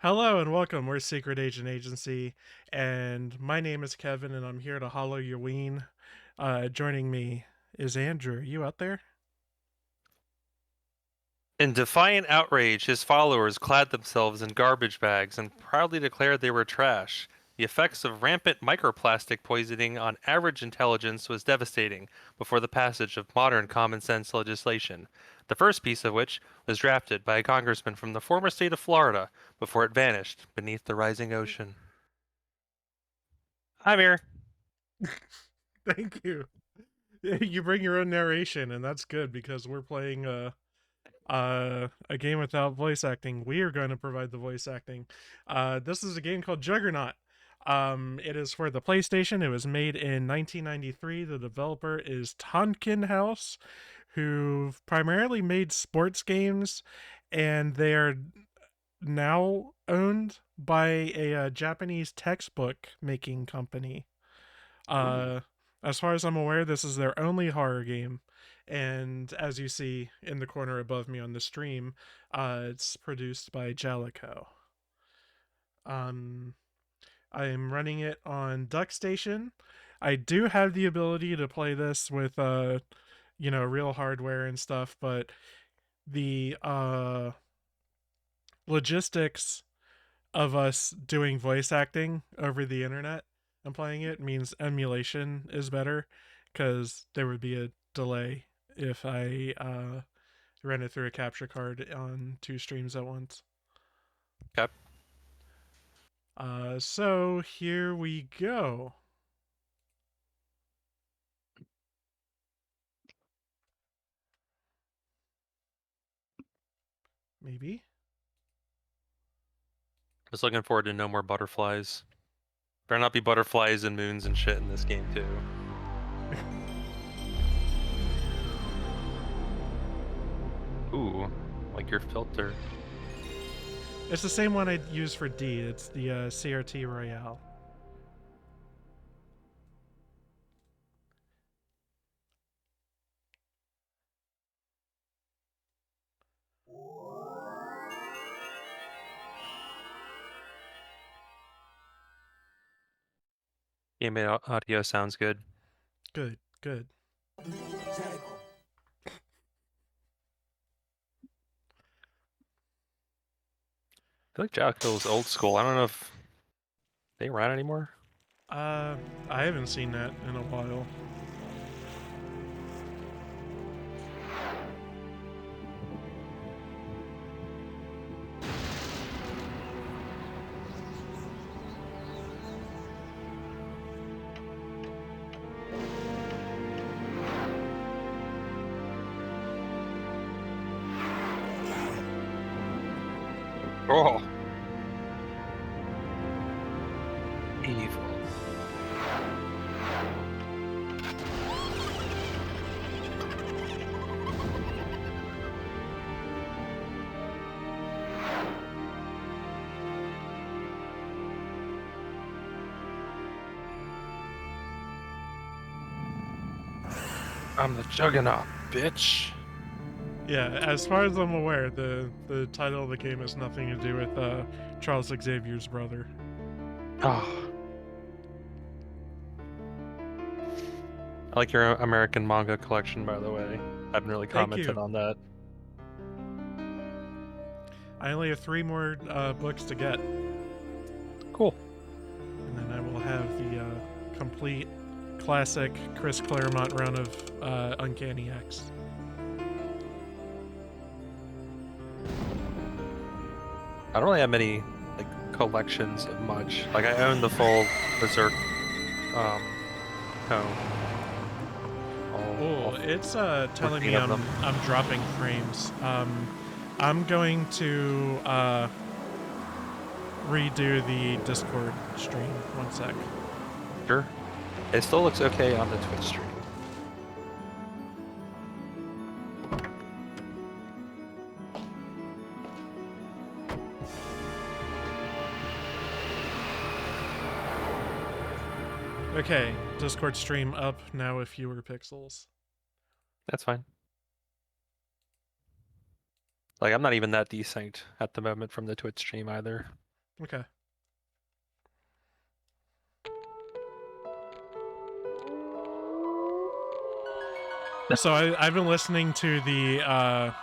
Hello and welcome. We're Secret Agent Agency, and my name is Kevin, and I'm here to hollow your ween. Joining me is Andrew. Are you out there? In defiant outrage, his followers clad themselves in garbage bags and proudly declared they were trash. The effects of rampant microplastic poisoning on average intelligence was devastating before the passage of modern common sense legislation, the first piece of which was drafted by a congressman from the former state of Florida before it vanished beneath the rising ocean. I'm here. Thank you. You bring your own narration, and that's good because we're playing a game without voice acting. We are going to provide the voice acting. This is a game called Juggernaut. It is for the PlayStation. It was made in 1993. The developer is Tonkin House, who primarily made sports games, and they are now owned by a Japanese textbook making company. Uh, as far as I'm aware, this is their only horror game. And as you see in the corner above me on the stream, it's produced by Jalico. Um, I'm running it on Duckstation. I do have the ability to play this with real hardware and stuff, but the logistics of us doing voice acting over the internet and playing it means emulation is better because there would be a delay if I ran it through a capture card on two streams at once. Okay. So here we go. Maybe. Just looking forward to no more butterflies. Better not be butterflies and moons and shit in this game too. Ooh, like your filter. It's the same one I'd use for D. It's the CRT Royale. Game audio sounds good. Good, good. I feel like Jackal old school. I don't know if they around anymore. Uh, I haven't seen that in a while. Oh, evil. I'm the Juggernaut, bitch. Yeah, as far as I'm aware, the title of the game has nothing to do with Charles Xavier's brother. Oh, I like your American manga collection, by the way. I haven't really Thank commented you. on that. I only have three more books to get, Cool. and then I will have the complete classic Chris Claremont run of Uncanny X. I don't really have many like collections of much. Like I own the full Berserk um tome. All Oh, it's telling 14 me of them. I'm dropping frames. I'm going to redo the Discord stream. One sec. Sure. It still looks okay on the Twitch stream. Okay, Discord stream up now with fewer pixels. That's fine. Like I'm not even that desynced at the moment from the Twitch stream either. Okay. So I've been listening to the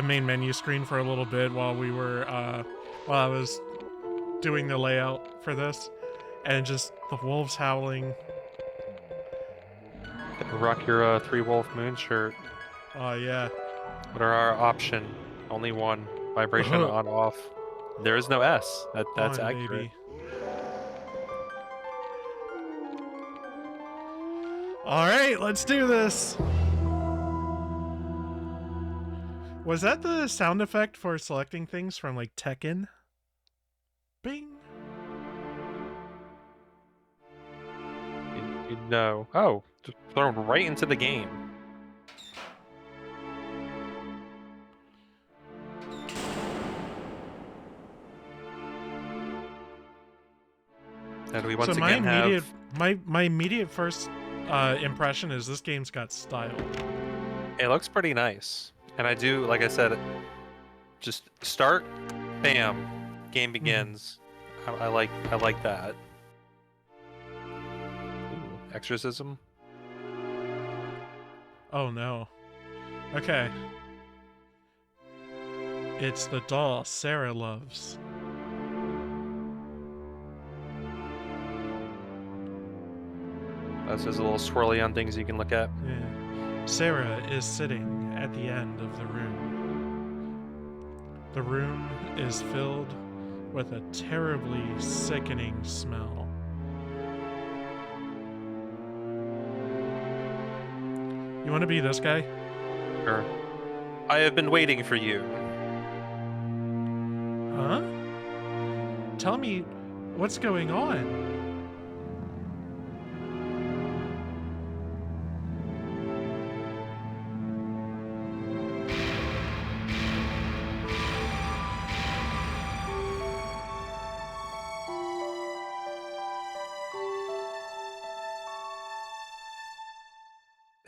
main menu screen for a little bit while we were while I was doing the layout for this, and just the wolves howling. Rock your Three Wolf Moon shirt. Oh yeah. What are our option? Only one. Vibration on off. There is no S. That's On accurate. baby. All right, let's do this. Was that the sound effect for selecting things from like Tekken? Bing. You know. Oh, just thrown right into the game. And we once So my again have. immediate first impression is this game's got style. It looks pretty nice, and I do, like I said, just start, bam, game begins. I like that. Ooh, exorcism. Oh no. Okay. It's the doll Sarah loves. This is a little swirly on things you can look at. Yeah. Sarah is sitting at the end of the room. The room is filled with a terribly sickening smell. You want to be this guy? Sure. I have been waiting for you. Huh? Tell me what's going on.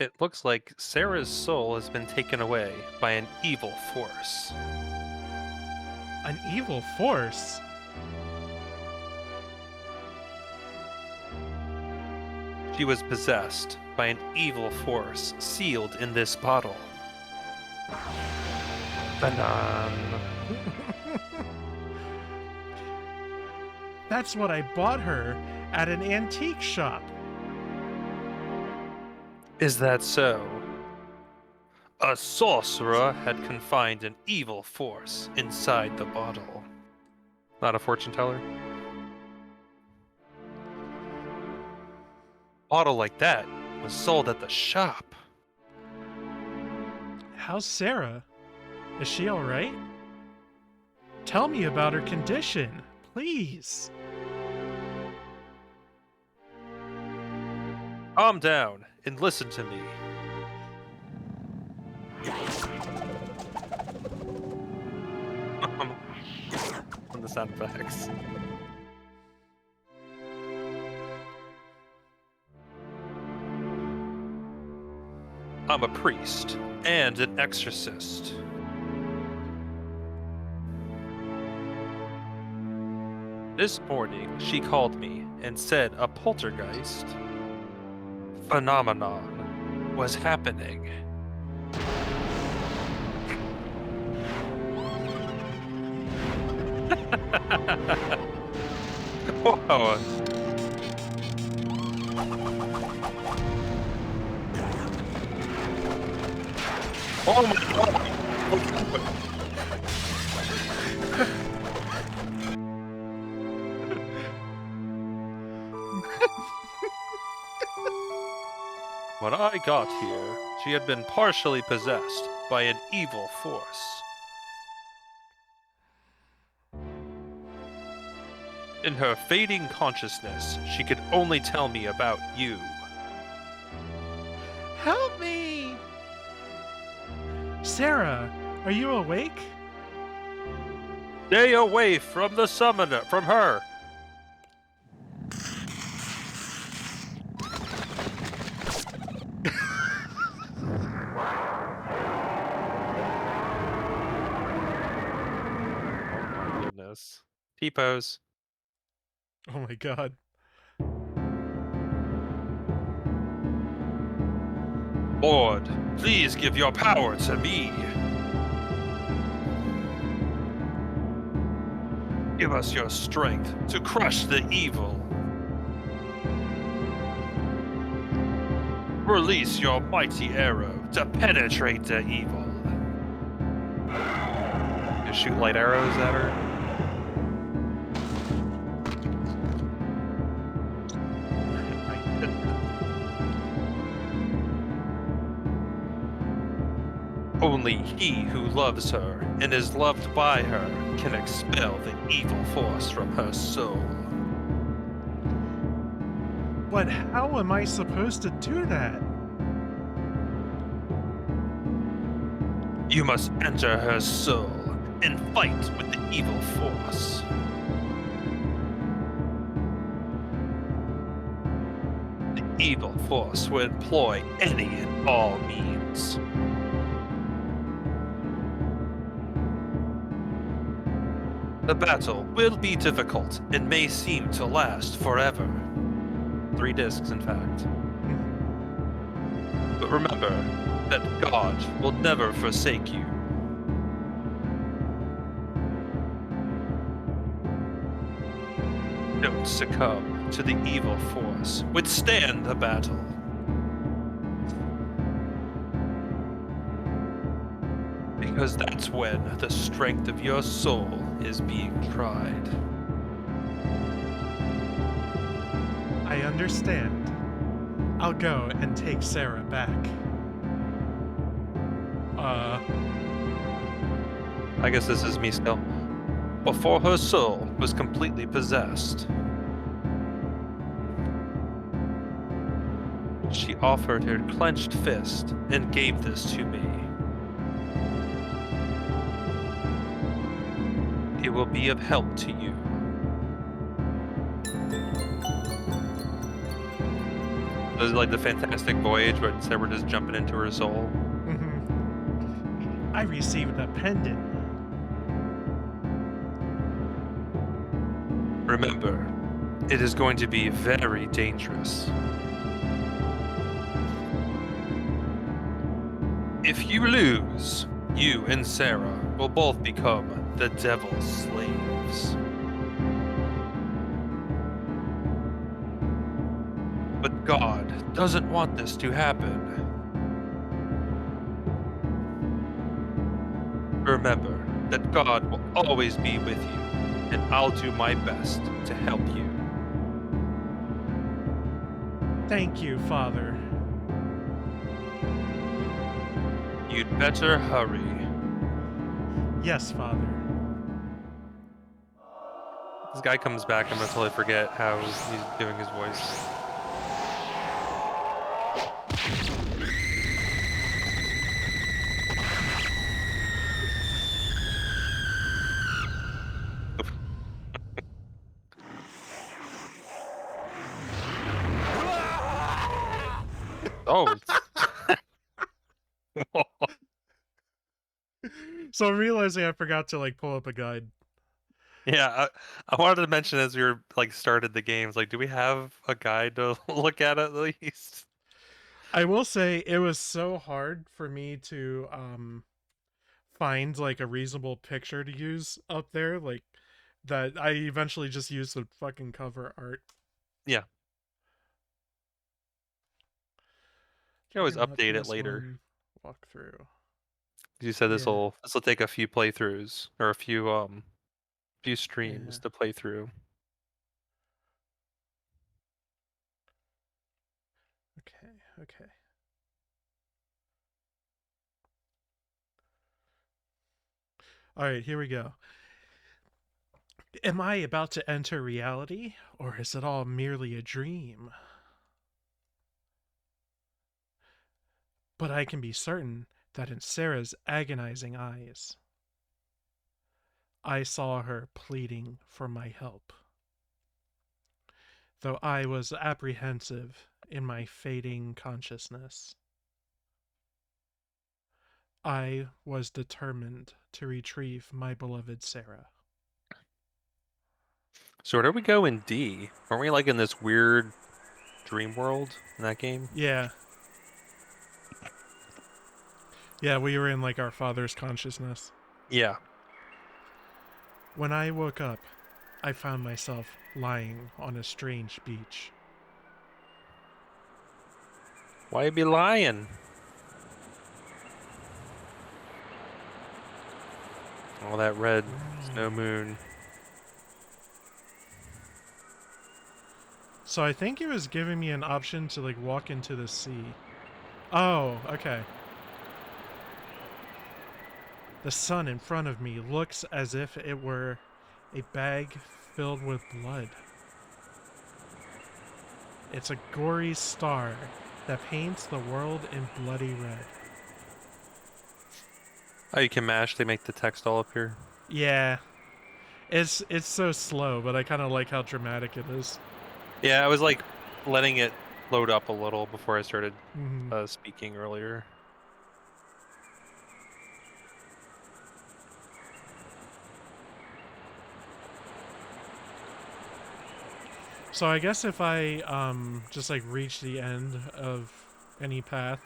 It looks like Sarah's soul has been taken away by an evil force. An evil force? She was possessed by an evil force sealed in this bottle. Banan. That's what I bought her at an antique shop. Is that so? A sorcerer had confined an evil force inside the bottle. Not a fortune teller? Bottle like that was sold at the shop. How's Sarah? Is she alright? Tell me about her condition, please. Calm down and listen to me. On the sound effects. I'm a priest and an exorcist. This morning, she called me and said a poltergeist phenomenon was happening. Whoa. Oh my god! When I got here, she had been partially possessed by an evil force. In her fading consciousness, she could only tell me about you. Help me! Sarah, are you awake? Stay away from the summoner, from her! Goodness. T-pose. Oh my god. Lord, please give your power to me. Give us your strength to crush the evil. Release your mighty arrow to penetrate the evil. You shoot light arrows at her. Only he who loves her and is loved by her can expel the evil force from her soul. But how am I supposed to do that? You must enter her soul and fight with the evil force. The evil force will employ any and all means. The battle will be difficult and may seem to last forever. 3 discs, in fact. But remember that God will never forsake you. Don't succumb to the evil force. Withstand the battle. Because that's when the strength of your soul is being tried. I understand. I'll go and take Sarah back. I guess this is me still. Before her soul was completely possessed, she offered her clenched fist and gave this to me. It will be of help to you. This is like the Fantastic Voyage, but instead we're just jumping into her soul. I received a pendant. Remember, it is going to be very dangerous. If you lose, you and Sarah will both become the devil's slaves. But God doesn't want this to happen. Remember that God will always be with you, and I'll do my best to help you. Thank you, Father. You'd better hurry. Yes, Father. This guy comes back, I'm gonna totally forget how he's doing his voice. Oh. So I'm realizing I forgot to pull up a guide. Yeah, I wanted to mention as we were started the games, do we have a guide to look at least? I will say it was so hard for me to find a reasonable picture to use up there, that I eventually just used the fucking cover art. Yeah, you can always Juggernaut update it later. PS1 walkthrough. You said Yeah, this'll take a few playthroughs or a few yeah. streams to play through. Okay, okay. All right, here we go. Am I about to enter reality, or is it all merely a dream? But I can be certain that in Sarah's agonizing eyes, I saw her pleading for my help. Though I was apprehensive in my fading consciousness, I was determined to retrieve my beloved Sarah. So where do we go in D? Aren't we like in this weird dream world in that game? Yeah. Yeah, we were in like our father's consciousness. Yeah. When I woke up, I found myself lying on a strange beach. Why you be lying? All that red snow Ooh. moon. So I think it was giving me an option to like walk into the sea. Oh, okay. The sun in front of me looks as if it were a bag filled with blood. It's a gory star that paints the world in bloody red. Oh, you can mash to make the text all appear. Yeah, it's so slow, but I kind of like how dramatic it is. Yeah, I was like letting it load up a little before I started Mm-hmm. speaking earlier. So I guess if I just like reach the end of any path,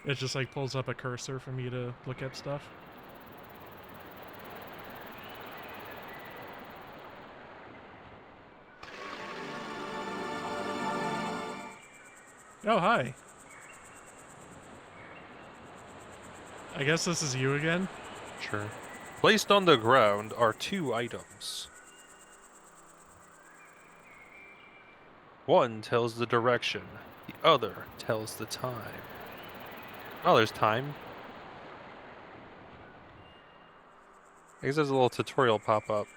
it just like pulls up a cursor for me to look at stuff. Oh, hi. I guess this is you again. Sure. Placed on the ground are two items. One tells the direction, the other tells the time. Oh, there's time. I guess there's a little tutorial pop up.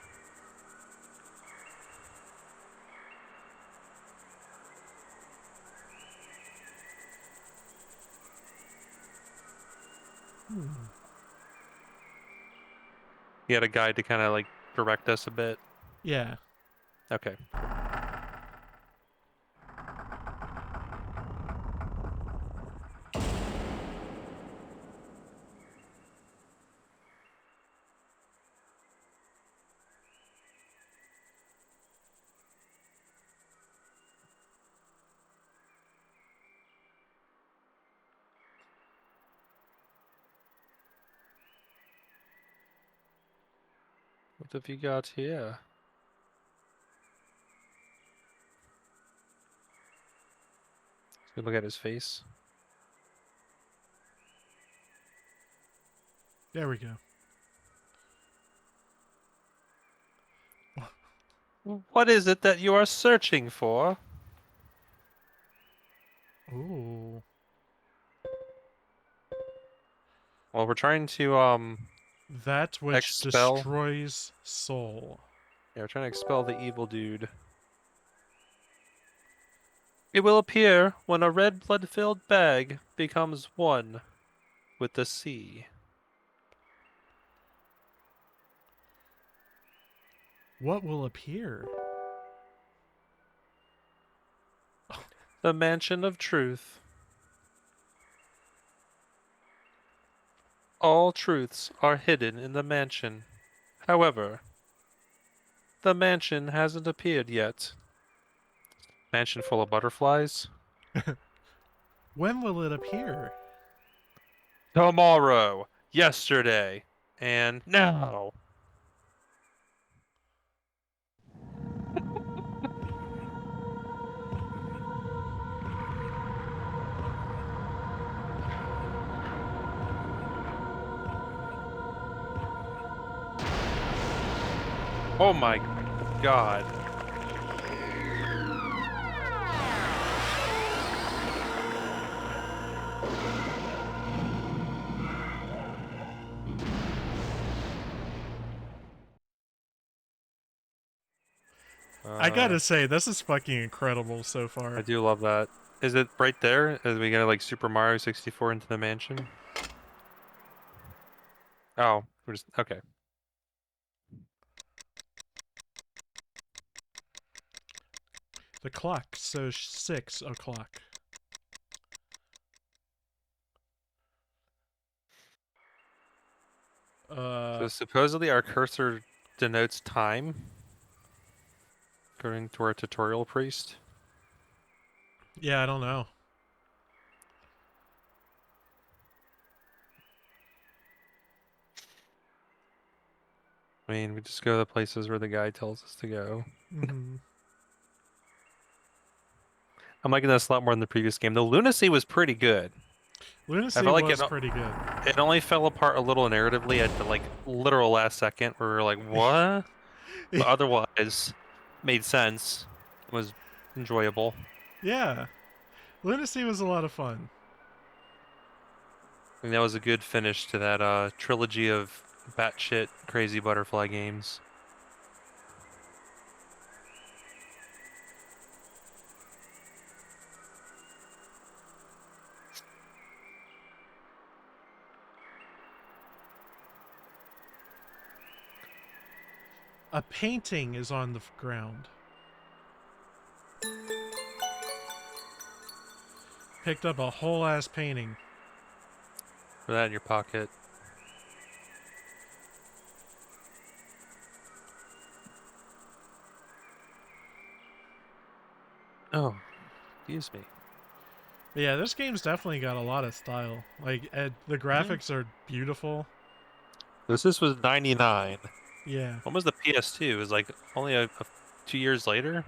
Hmm. You had a guide to kind of like direct us a bit. Yeah. Okay. What have you got here? Let's look at his face. There we go. What is it that you are searching for? Ooh. Well, we're trying to That which expel. destroys soul. Yeah, we're trying to expel the evil dude. It will appear when a red blood-filled bag becomes one with the sea. What will appear? The mansion of truth. All truths are hidden in the mansion. However, the mansion hasn't appeared yet. Mansion full of butterflies? When will it appear? Tomorrow, yesterday, and now. Oh my god. I Uh, gotta say, this is fucking incredible so I far. do love that. Is it right there? Is we gonna like Super Mario 64 into the mansion? Oh, we're just okay. The clock shows 6 o'clock. So Uh, supposedly our cursor denotes time. according to our tutorial priest. Yeah, I don't know. I mean, we just go to the places where the guy tells us to go. Hmm. I'm liking this a lot more than the previous game. The lunacy was pretty good. I Lunacy felt like was pretty good. it only fell apart a little narratively at the like literal last second where we were like, what? But otherwise, made sense. Was enjoyable. Yeah, Lunacy was a lot of fun. I think that was a good finish to that trilogy of batshit crazy butterfly games. A painting is on the ground. Picked up a whole ass painting. Put that in your pocket. Oh, excuse me. But yeah, this game's definitely got a lot of style. Like, the Mhm. graphics are beautiful. This was 99. Yeah. When was the PS2? It was like only 2 years later.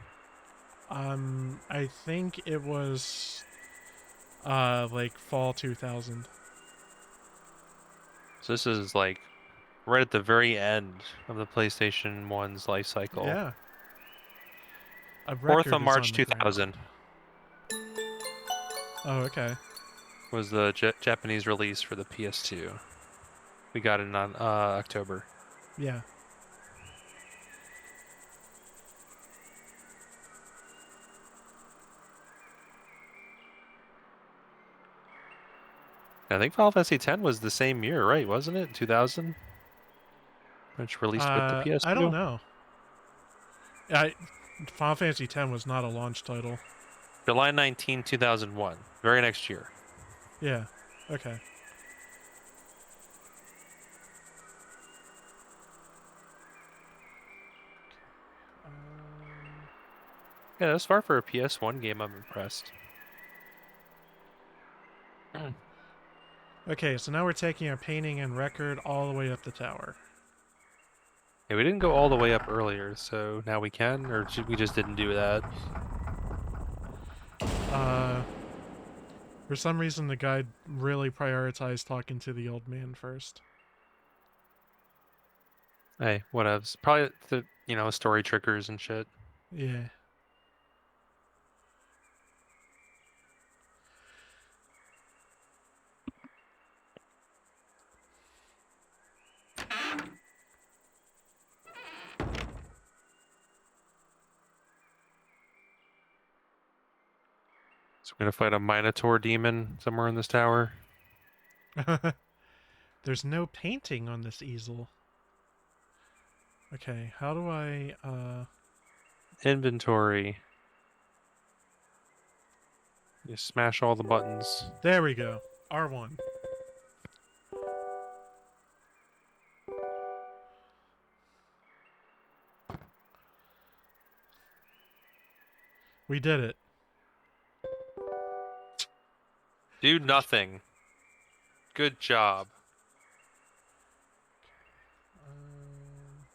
I think it was like fall 2000. So this is like right at the very end of the PlayStation 1's life cycle. Yeah. A 4th of record is on March the ground. 2000 Oh, okay. was the Japanese release for the PS2. We got it on October. Yeah. I think Final Fantasy X was the same year, right? Wasn't it? 2000, which released with the I don't PS2. know. I Final Fantasy X was not a launch title. July 19, 2001. Very next year. Yeah. Okay. Um, Yeah, that's far for a PS1 game. I'm impressed. okay, so now we're taking our painting and record all the way up the tower. Yeah, we didn't go all the way up earlier, so now we can, or we just didn't do that. Uh, for some reason, the guide really prioritized talking to the old man first. Hey, whatevs. Probably the, story triggers and shit. Yeah. So we're gonna fight a Minotaur demon somewhere in this tower. There's no painting on this easel. Okay, how do I, Inventory. You smash all the buttons. there we go. R1. We did it. Do nothing. Good job. Um,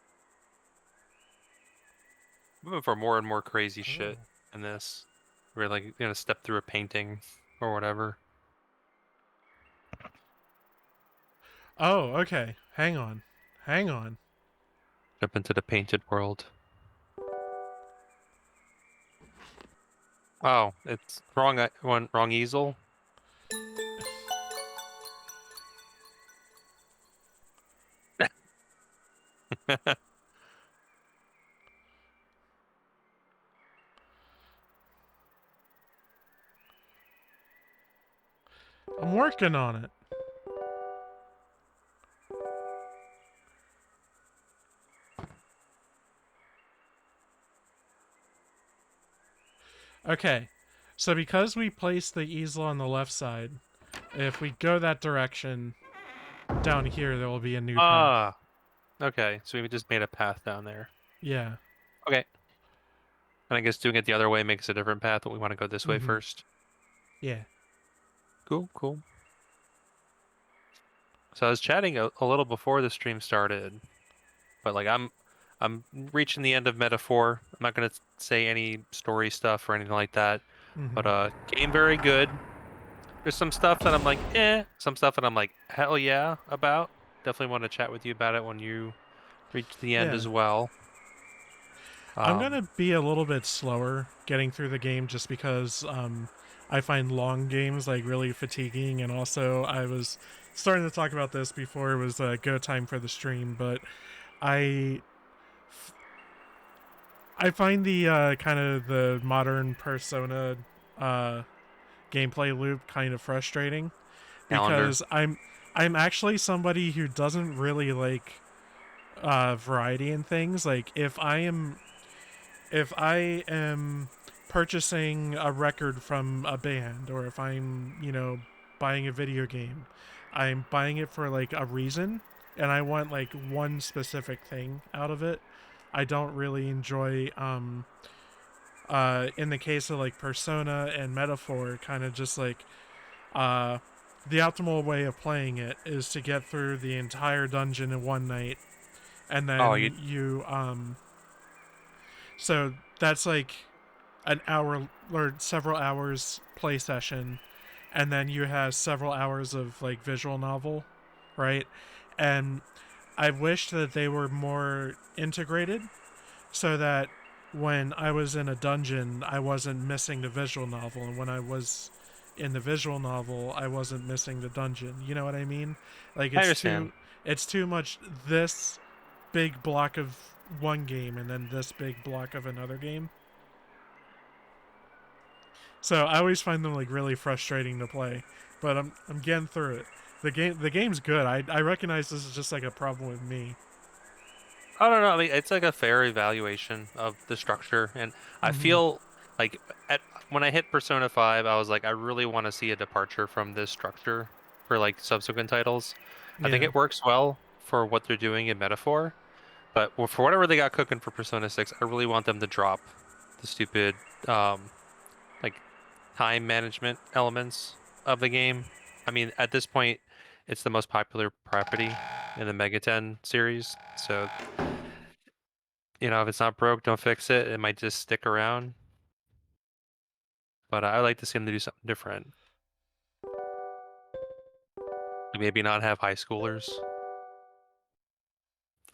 Moving for more and more crazy shit oh. in this. We're like gonna step through a painting or whatever. Oh, okay. Hang on. Hang on. Jump into the painted world. Oh, it's wrong one, wrong easel. I'm working on it. Okay. So because we placed the easel on the left side, if we go that direction, down here there will be a new path. Ah, okay. So we just made a path down there. Yeah. Okay. And I guess doing it the other way makes a different path, but we want to go this way Mm-hmm. first. Yeah. Cool, cool. So I was chatting a little before the stream started, but like I'm reaching the end of Metaphor. I'm not gonna say any story stuff or anything like that. But Mm-hmm. game very good. There's some stuff that I'm like, eh, some stuff that I'm like, hell yeah, about. Definitely want to chat with you about it when you reach the end Yeah. as well. I'm Um, gonna be a little bit slower getting through the game just because I find long games like really fatiguing, and also I was starting to talk about this before it was go time for the stream, but I I find the kind of the modern Persona uh, gameplay loop kind of frustrating calendar. because I'm actually somebody who doesn't really like variety in things. Like if I am purchasing a record from a band, or if I'm, buying a video game, I'm buying it for like a reason, and I want like one specific thing out of it. I don't really enjoy in the case of like Persona and Metaphor, kind of just like uh the optimal way of playing it is to get through the entire dungeon in one night, and Oh, you then you so that's like an hour or several hours play session, and then you have several hours of like visual novel, right? And I wished that they were more integrated so that when I was in a dungeon I wasn't missing the visual novel, and when I was in the visual novel I wasn't missing the dungeon. You know what I mean? Like I understand. it's too much this big block of one game and then this big block of another game. So I always find them like really frustrating to play, but I'm getting through it. The game's good. I recognize this is just like a problem with me. I don't know. I mean, it's like a fair evaluation of the structure, and I Mm-hmm. feel like at when I hit Persona 5, I was like, I really want to see a departure from this structure for like subsequent titles. I think Yeah. it works well for what they're doing in Metaphor, but for whatever they got cooking for Persona 6, I really want them to drop the stupid um like time management elements of the game. I mean, at this point, it's the most popular property in the Megaten series, so if it's not broke, don't fix it. It might just stick around. But I like to see them to do something different. Like maybe not have high schoolers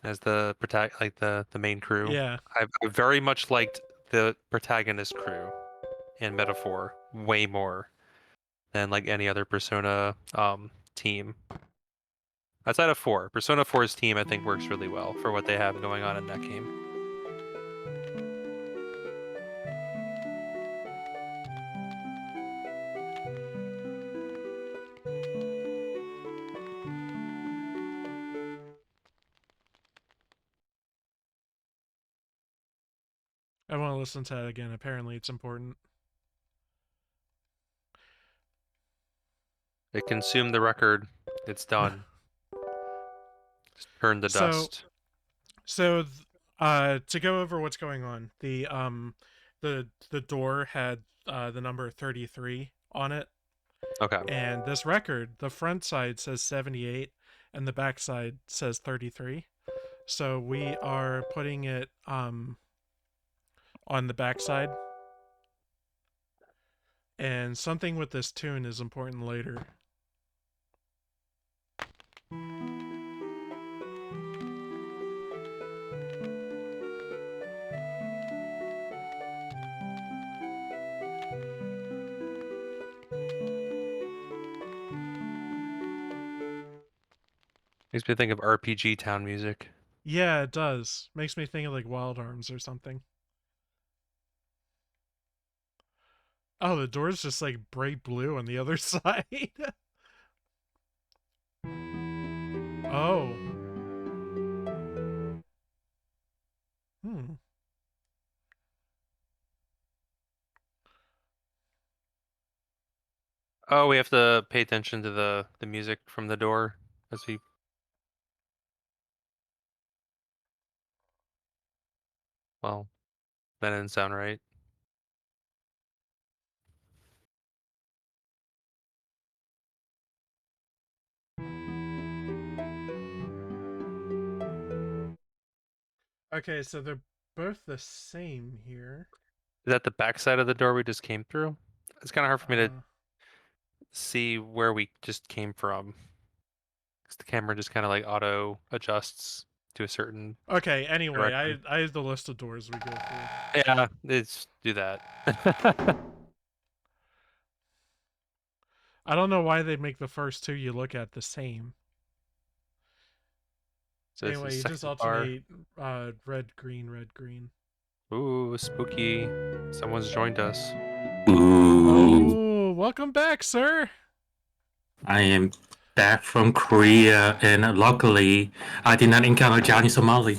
as the like the main crew. Yeah. I very much liked the protagonist crew in Metaphor way more than like any other Persona team. Outside of 4, Persona 4's team I think works really well for what they have going on in that game. I want to listen to that again. Apparently, it's important. It consumed the record. It's done. Just turned to so dust. so to go over what's going on, the door had the number 33 on it, Okay. and this record, the front side says 78, and the back side says 33. So we are putting it on the back side, and something with this tune is important later. Makes me think of RPG Town music. Yeah, it does. Makes me think of like Wild Arms or something. Oh, the door's just like bright blue on the other side. Oh. Hmm. Oh, we have to pay attention to the music from the door as we. Well, that didn't sound right. Okay, so they're both the same here. Is that the back side of the door we just came through? It's kind of hard for me to Uh, see where we just came from. 'Cause the camera just kind of like auto adjusts to a certain okay, anyway, direction. I have the list of doors we go through. Yeah, it's do that. I don't know why they make the first two you look at the same. So this is Anyway, you just second bar. alternate red, green, red, green. Ooh, spooky. Someone's joined us. Ooh, Oh, welcome back, sir. I am back from Korea, and luckily, I did not encounter Johnny Somali.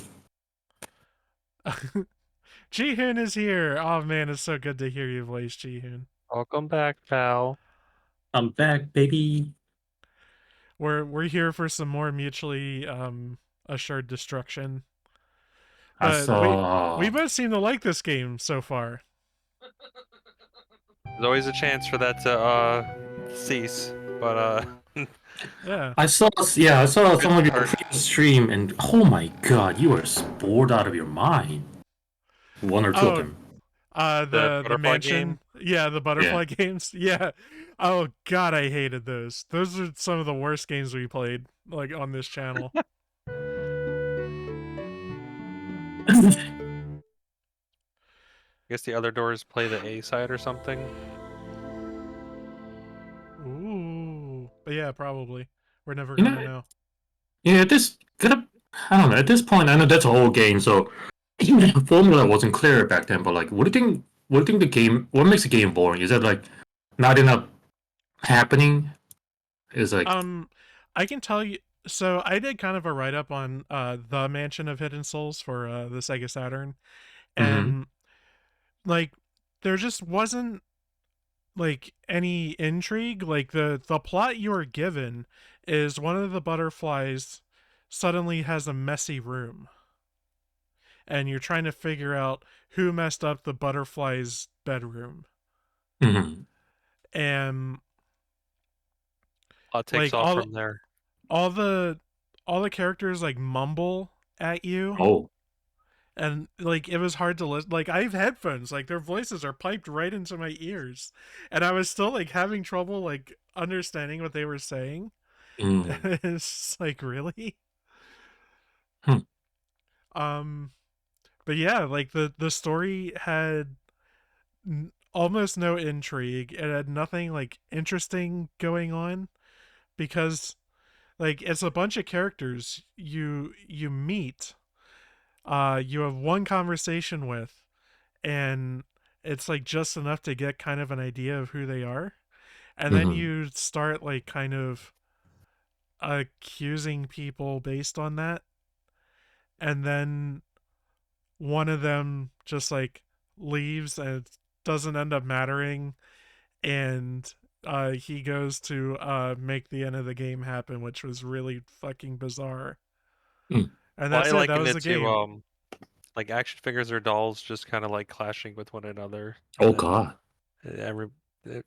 Jihun is here. Oh man, it's so good to hear your voice, Jihun. Welcome back, pal. I'm back, baby. We're here for some more mutually assured destruction. I But we saw. both seem to like this game so far. There's always a chance for that to cease, but Yeah. I saw. Yeah, I saw good some of your start. previous stream, and oh my god, you are bored out of your mind. One or two of Oh, them. The the butterfly mansion. game. Yeah, the Yeah. butterfly games. Yeah. Oh god, I hated those. Those are some of the worst games we played like on this channel. I guess the other doors play the A side or something. Ooh. But yeah, probably. We're never you gonna know, know. yeah. This gotta. I don't know. At this point, I know that's a whole game, so formula wasn't clear back then. But like, what do you think? What do you think the game? What makes the game boring? Is it like not enough happening? Is like. I can tell you, so I did kind of a write up on the Mansion of Hidden Souls for the Sega Saturn, Mm-hmm. and like there just wasn't like any intrigue. Like the plot you are given is one of the butterflies suddenly has a messy room, and you're trying to figure out who messed up the butterfly's bedroom. Mm-hmm. And Takes like off from there. all the all the characters like mumble at you, Oh. and like it was hard to listen. Like I have headphones, like their voices are piped right into my ears, and I was still like having trouble like understanding what they were saying. Mm. It's like, really. Hmm. um but yeah, like the story had almost no intrigue. It had nothing like interesting going on, because like it's a bunch of characters you meet, you have one conversation with, and it's like just enough to get kind of an idea of who they are, and then Mm-hmm. you start like kind of accusing people based on that, and then one of them just like leaves and it doesn't end up mattering, and he goes to make the end of the game happen, which was really fucking bizarre. Mm. And Well, I that's it, that liken was it the to game. like action figures or dolls just kind of like clashing with one another, and Oh then god. every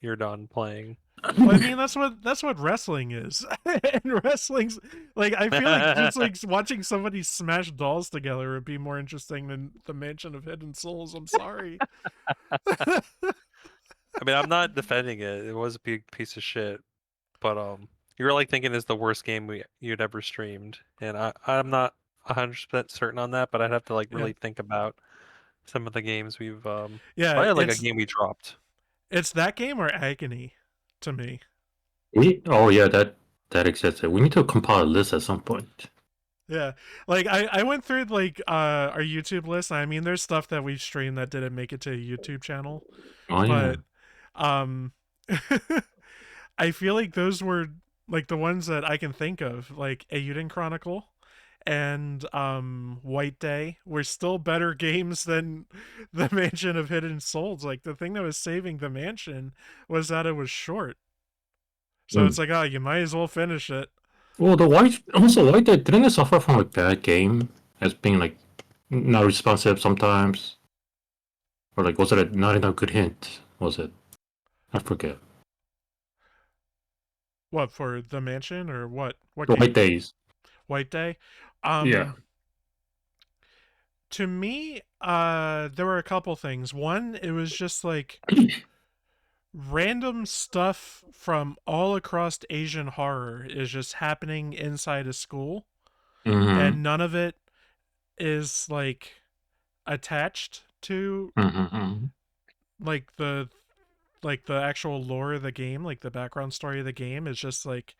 you're done playing. Well, I mean, that's what wrestling is. And wrestling's like, I feel like just like watching somebody smash dolls together would be more interesting than the Mansion of Hidden Souls. I'm sorry. I mean, I'm not defending it. It was a big piece of shit, but you were like thinking it's the worst game you'd ever streamed, and I'm not 100% certain on that, but I'd have to like Yeah, really think about some of the games we've yeah. probably like a It's game we dropped. it's that game or Agony to me. Oh yeah, that exists. We need to compile a list at some point. Yeah, like I went through like our YouTube list. I mean, there's stuff that we've streamed that didn't make it to a YouTube channel, Oh yeah. but um I feel like those were like the ones that I can think of, like Eiyuden Chronicle and White Day, were still better games than the Mansion of Hidden Souls. Like the thing that was saving the Mansion was that it was short. So Mm. it's like, oh, you might as well finish it. Well, the white didn't it suffer from a bad game as being like not responsive sometimes, or like was it not enough good hint? Was it? I forget. What, for the Mansion or what? What The White game? Days. White Day. Yeah. Um To me, there were a couple things. One, it was just like random stuff from all across Asian horror is just happening inside a school, Mm-hmm. and none of it is like attached to Mm-hmm. like the actual lore of the game, like the background story of the game. Is just like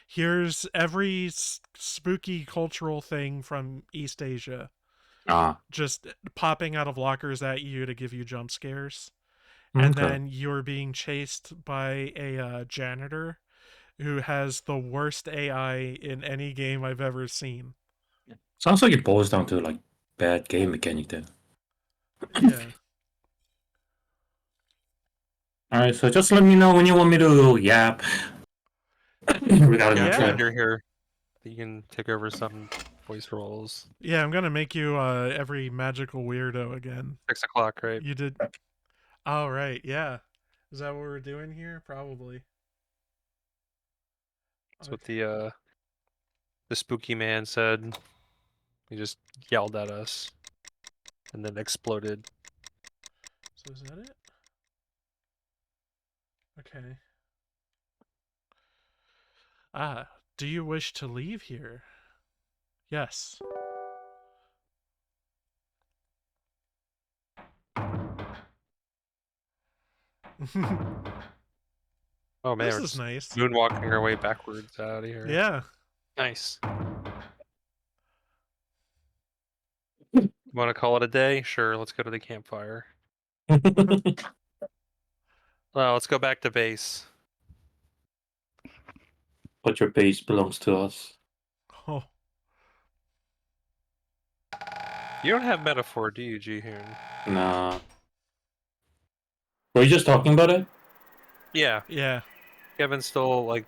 here's every spooky cultural thing from East Asia Ah, just popping out of lockers at you to give you jump scares. And okay. then you're being chased by a janitor who has the worst AI in any game I've ever seen. Sounds like it boils down to like bad game mechanic then. Yeah. All right, so just let me know when you want me to yap regarding You have the a Yeah. trailer. reminder here that you can take over some voice roles. Yeah, I'm gonna make you every magical weirdo again. 6 o'clock, right? You did. Oh, right. Yeah. Is that what we're doing here? Probably. That's what Okay. the spooky man said. He just yelled at us and then exploded. So is that it? Okay. Ah, do you wish to leave here? Yes. Oh man, This we're is just nice. moonwalking our way backwards out of here. Yeah. Nice. Want to call it a day? Sure, let's go to the campfire. Well, let's go back to base. But your base belongs to us. Oh. You don't have metaphor, do you, Jihun? Nah. Were you just talking about it? Yeah, Yeah. Kevin's still like,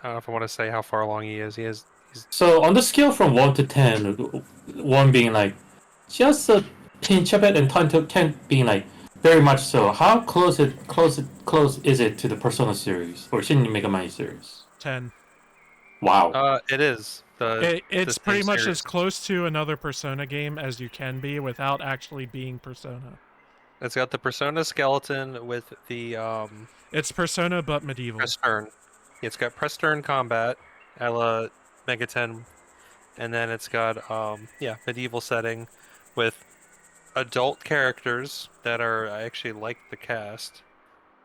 I don't know if I want to say how far along he is. He's So on the scale from 1 to 10, 1 being like just a pinch of it and 10 being like very much so, how close is it to the Persona series or Shin Megami series? 10. Wow. it is the It's same pretty much as series. close to another Persona game as you can be without actually being Persona. It's got the Persona skeleton with the It's Persona but medieval. press turn. It's got press turn combat, a la Mega 10, and then it's got yeah, medieval setting with adult characters that are I actually like the cast.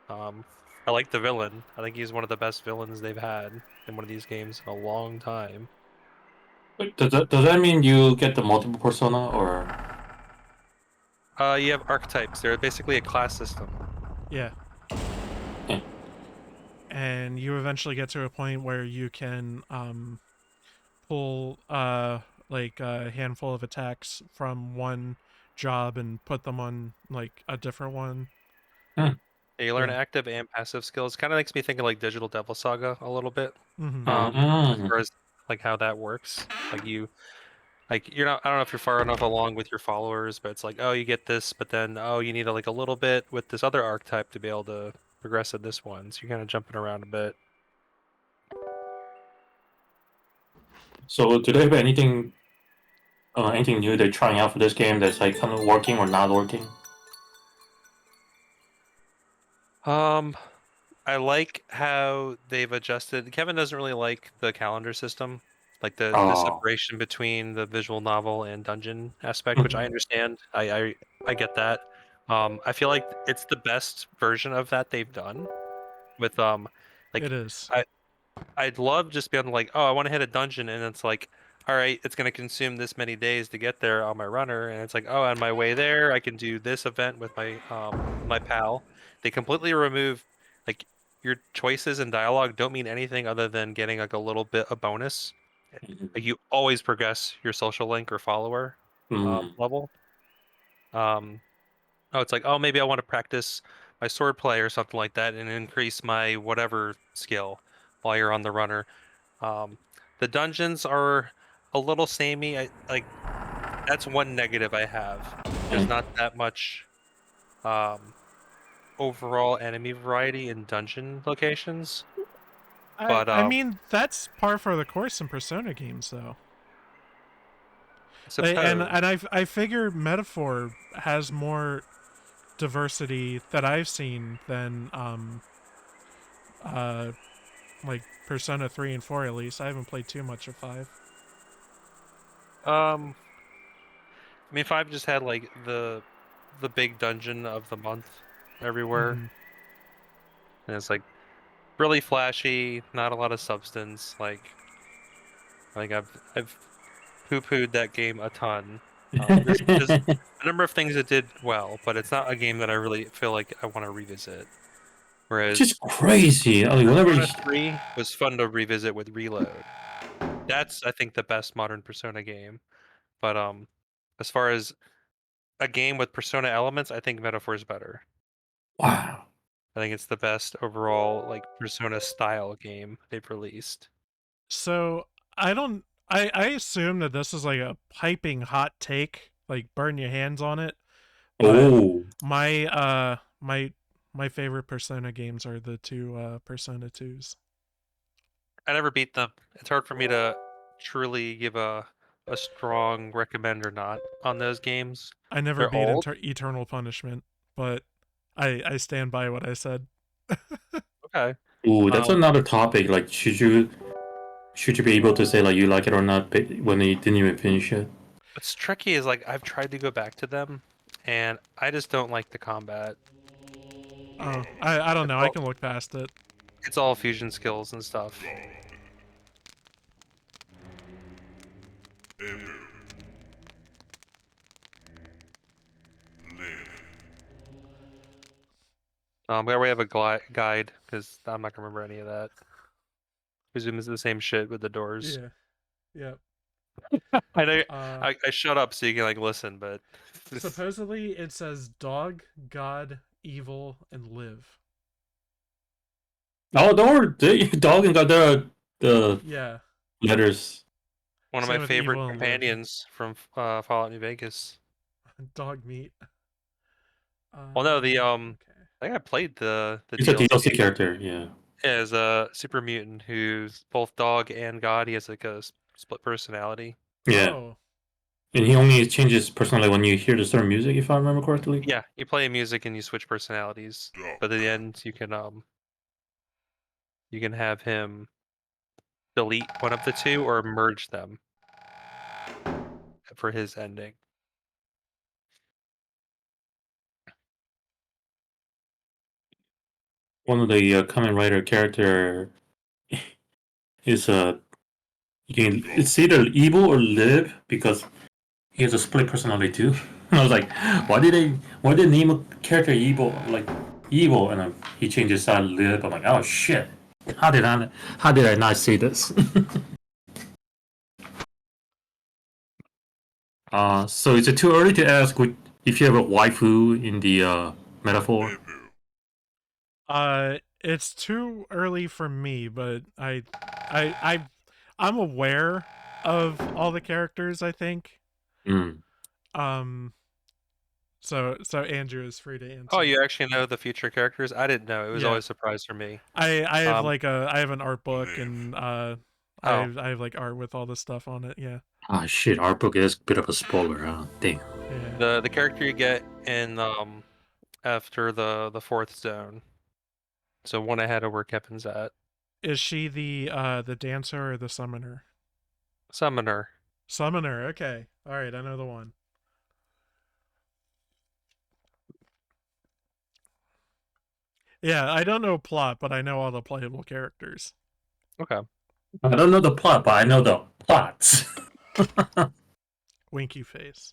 Um, I like the villain. I think he's one of the best villains they've had in one of these games in a long time. Wait, does that mean you get the multiple Persona or? You have archetypes. They're basically a class system. Yeah. Yeah. And you eventually get to a point where you can pull like a handful of attacks from one job and put them on like a different one. Hmm. You learn Yeah. active and passive skills. Kind of makes me think of like Digital Devil Saga a little bit. Mm-hmm. As Mm-hmm. far as like how that works. You're not, I don't know if you're far enough along with your followers, but it's like, oh, you get this, but then oh, you need like a little bit with this other archetype to be able to progress in this one. So you're kind of jumping around a bit. So do they have anything new they're trying out for this game that's like kind of working or not working? Um, I like how they've adjusted. Kevin doesn't really like the calendar system, like the Oh. separation between the visual novel and dungeon aspect, which I Mhm. understand. I get that. I feel like it's the best version of that they've done with It like is. I I'd love just being like, oh, I want to hit a dungeon, and it's like, all right, it's gonna consume this many days to get there on my runner, and it's like, oh, on my way there, I can do this event with my pal. They completely remove like your choices and dialogue don't mean anything other than getting like a little bit of bonus. Like you always progress your social link or follower Mm. level. Um, oh, it's like, oh, maybe I want to practice my sword play or something like that and increase my whatever skill while you're on the runner. Um, the dungeons are a little samey. I like that's one negative I have. There's Mm. not that much um overall enemy variety in dungeon locations. I But I mean that's par for the course in Persona games though. And suppose. I figure Metaphor has more diversity that I've seen than uh like Persona 3 and 4 at least. I haven't played too much of 5. I mean, 5 just had like the big dungeon of the month everywhere, Mm-hmm. and it's like really flashy, not a lot of substance. Like I've poo-pooed that game a ton. There's a number of things that did well, but it's not a game that I really feel like I want to revisit. Which Whereas is crazy. I mean, whenever Persona 3 was fun to revisit with Reload. That's, I think, the best modern Persona game. But as far as a game with Persona elements, I think Metaphor is better. wow. I think it's the best overall like Persona style game they've released. So I don't. I assume that this is like a piping hot take, like burn your hands on it. But Oh, my favorite Persona games are the two Persona 2s. I never beat them. It's hard for me to truly give a strong recommend or not on those games. I never They're beat old. Eternal Punishment, but I stand by what I said. Okay. ooh, that's Um, another topic. Like, should you be able to say like you like it or not when you didn't even finish it? what's tricky is like I've tried to go back to them, and I just don't like the combat. Oh, I don't It's know. I all can look past it. it's all fusion skills and stuff. We have a guide because I'm not gonna remember any of that. Presume it's the same shit with the doors. Yeah. Yep. I know. Uh, I shut up so you can like listen, but supposedly it says dog, god, evil, and live. Oh, don't worry, the dog and got the Yeah. letters. one of my Same with favorite evil and live. companions from Fallout New Vegas. Dog meat. Well, no, the Okay. I think I played the It's a DLC DLC character, yeah. as a super mutant who's both dog and god. He has like a split personality. Yeah. Oh. And he only changes personality when you hear the certain music, if I remember correctly. Yeah, you play music and you switch personalities, but at the end you can have him delete one of the two or merge them for his ending. One of the Kamen Rider character is you can, it's either evil or live because he has a split personality too. And I was like, why did they name a character evil like evil and he changes side live? I'm like, oh shit. How did I not see this? So is it too early to ask if you have a waifu in the metaphor? It's too early for me, but I'm aware of all the characters, I think. Mm. Um so Andrew is free to answer. Oh, you actually know the future characters? I didn't know. It was Yeah. always a surprise for me. I have Um, like I have an art book and oh, I have like art with all this stuff on it, yeah. Ah shit, our book is a bit of a spoiler, huh? Damn. Yeah. the character you get in after the fourth zone. So one ahead of where Kevin's at. Is she the dancer or the summoner? Summoner. Summoner, okay. Alright, I know the one. Yeah, I don't know plot, but I know all the playable characters. Okay. I don't know the plot, but I know the plots. Winky face.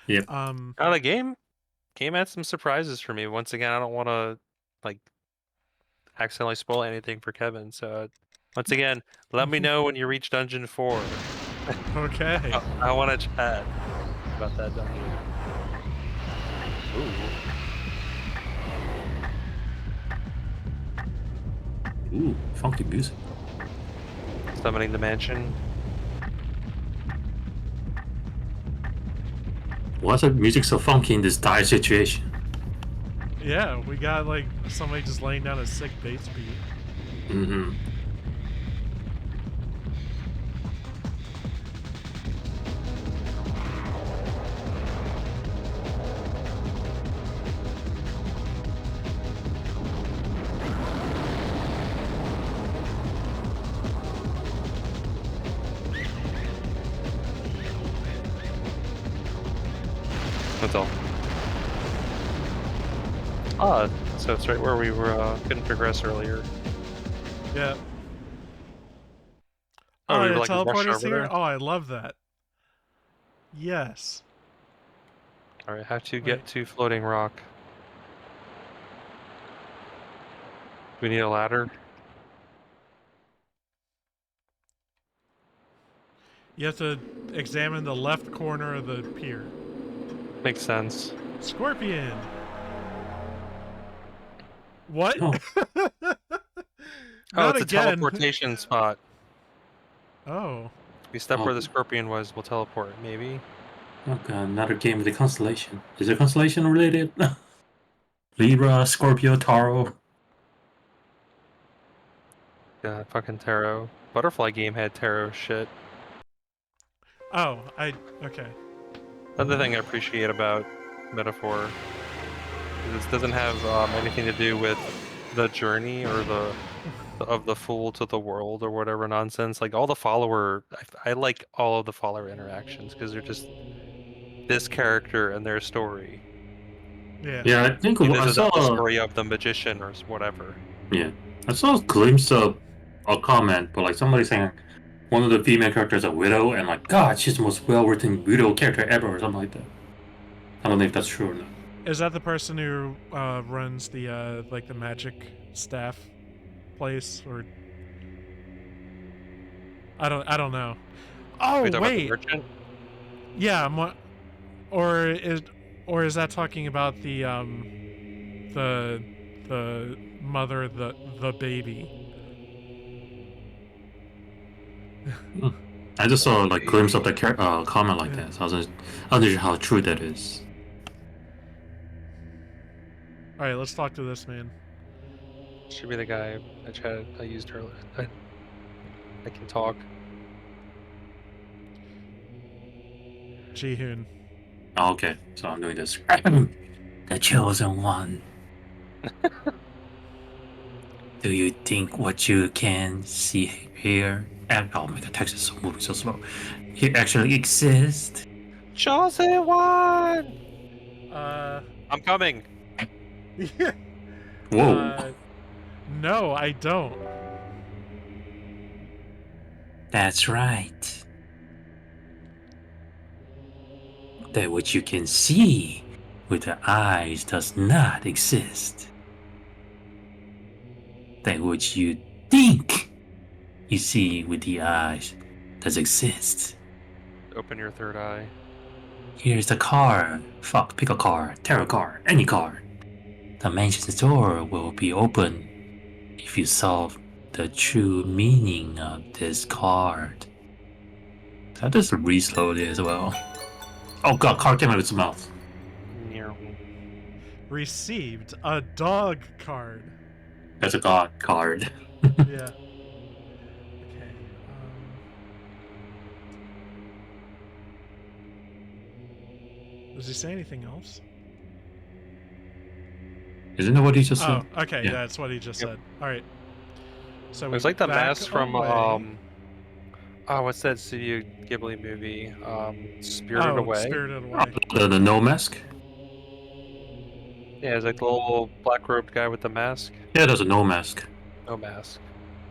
Yep. Now the game had some surprises for me. Once again, I don't want to like accidentally spoil anything for Kevin. So once again, let me know when you reach Dungeon 4. Okay. I want to chat about that dungeon. Ooh, funky music. Summoning the mansion. Why is the music so funky in this dire situation? Yeah, we got like somebody just laying down a sick bass beat. Mm-hmm. still. Ah, so it's right where we were couldn't progress earlier. Yeah. Oh, we the were like rushed teleporter's over here? there. Oh, I love that. Yes. All right, how to Wait. get to floating rock? We need a ladder. You have to examine the left corner of the pier. Makes sense. Scorpion! What? Oh, Oh, Not it's a again. teleportation spot. Oh. We step Oh. where the scorpion was, we'll teleport. Maybe. okay, another game with the constellation. Is it constellation related? Libra, Scorpio, Taro. Yeah, fucking tarot. Butterfly game had tarot shit. Oh, okay. Another thing I appreciate about Metaphor is this doesn't have anything to do with the journey or the of the fool to the world or whatever nonsense. Like all the follower, I like all of the follower interactions because they're just this character and their story. Yeah. Yeah, I think Like, I this is not the saw. story of the magician or whatever. Yeah, I saw a glimpse of a comment, but like somebody saying one of the female characters is a widow, and like, God, she's the most well-written widow character ever, or something like that. I don't know if that's true or not. Is that the person who runs the like the magic staff place, or I don't know. Oh Are you talking about the wait, merchant? yeah, or is or is that talking about the the mother, the baby? I just saw like glimpse of the Baby. comment like that, so I wasn't sure how true that is. All right, let's talk to this man. Should be the guy I used earlier. I can talk. Jihun. Oh, okay, so I'm doing this. The chosen one. Do you think what you can see here? And oh my god, text is so moving so slow. It actually exists. Chosen one! Uh, I'm coming. yeah. Whoa, No, I don't. that's right. That what you can see with the eyes does not exist. That what you think you see with the eyes does exist. Open your third eye. Here's the card. Fuck, pick a card. Tarot card. Any card. The mansion's door will be open if you solve the true meaning of this card. That just read slowly as well. Oh god, card came out of its mouth. Received a dog card. That's a god card. Yeah. Okay. Does he say anything else? Isn't that what he just Oh, said? okay. Yeah. That's what he just Yep. said. All right. So It's we like the back mask from away. oh, what's that Studio Ghibli movie? Spirited Oh, Away. Spirited Away. The no mask? Yeah, it's like the little black robed guy with the mask. Yeah, there's a no mask. No mask.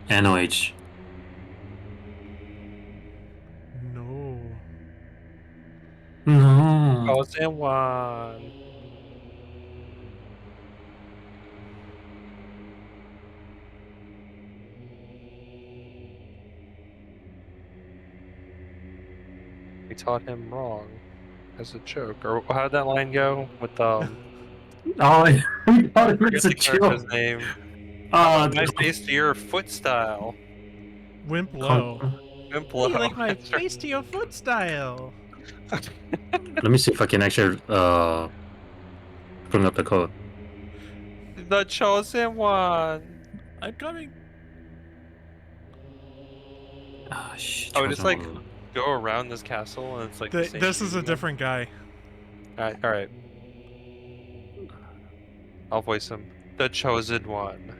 NOH. No. No. Chosen one. We taught him wrong as a joke. Or how did that line go with Oh, I thought it forget was a the character's joke. name. Uh, My face to your foot style. Wimp low. Simple. You like my face to your foot style. Let me see if I can actually bring up the code. The chosen one. I'm coming. Ah, shit. Oh, just like go around this castle and it's like the same This is a dude. different guy. All right. I'll voice him. The chosen one.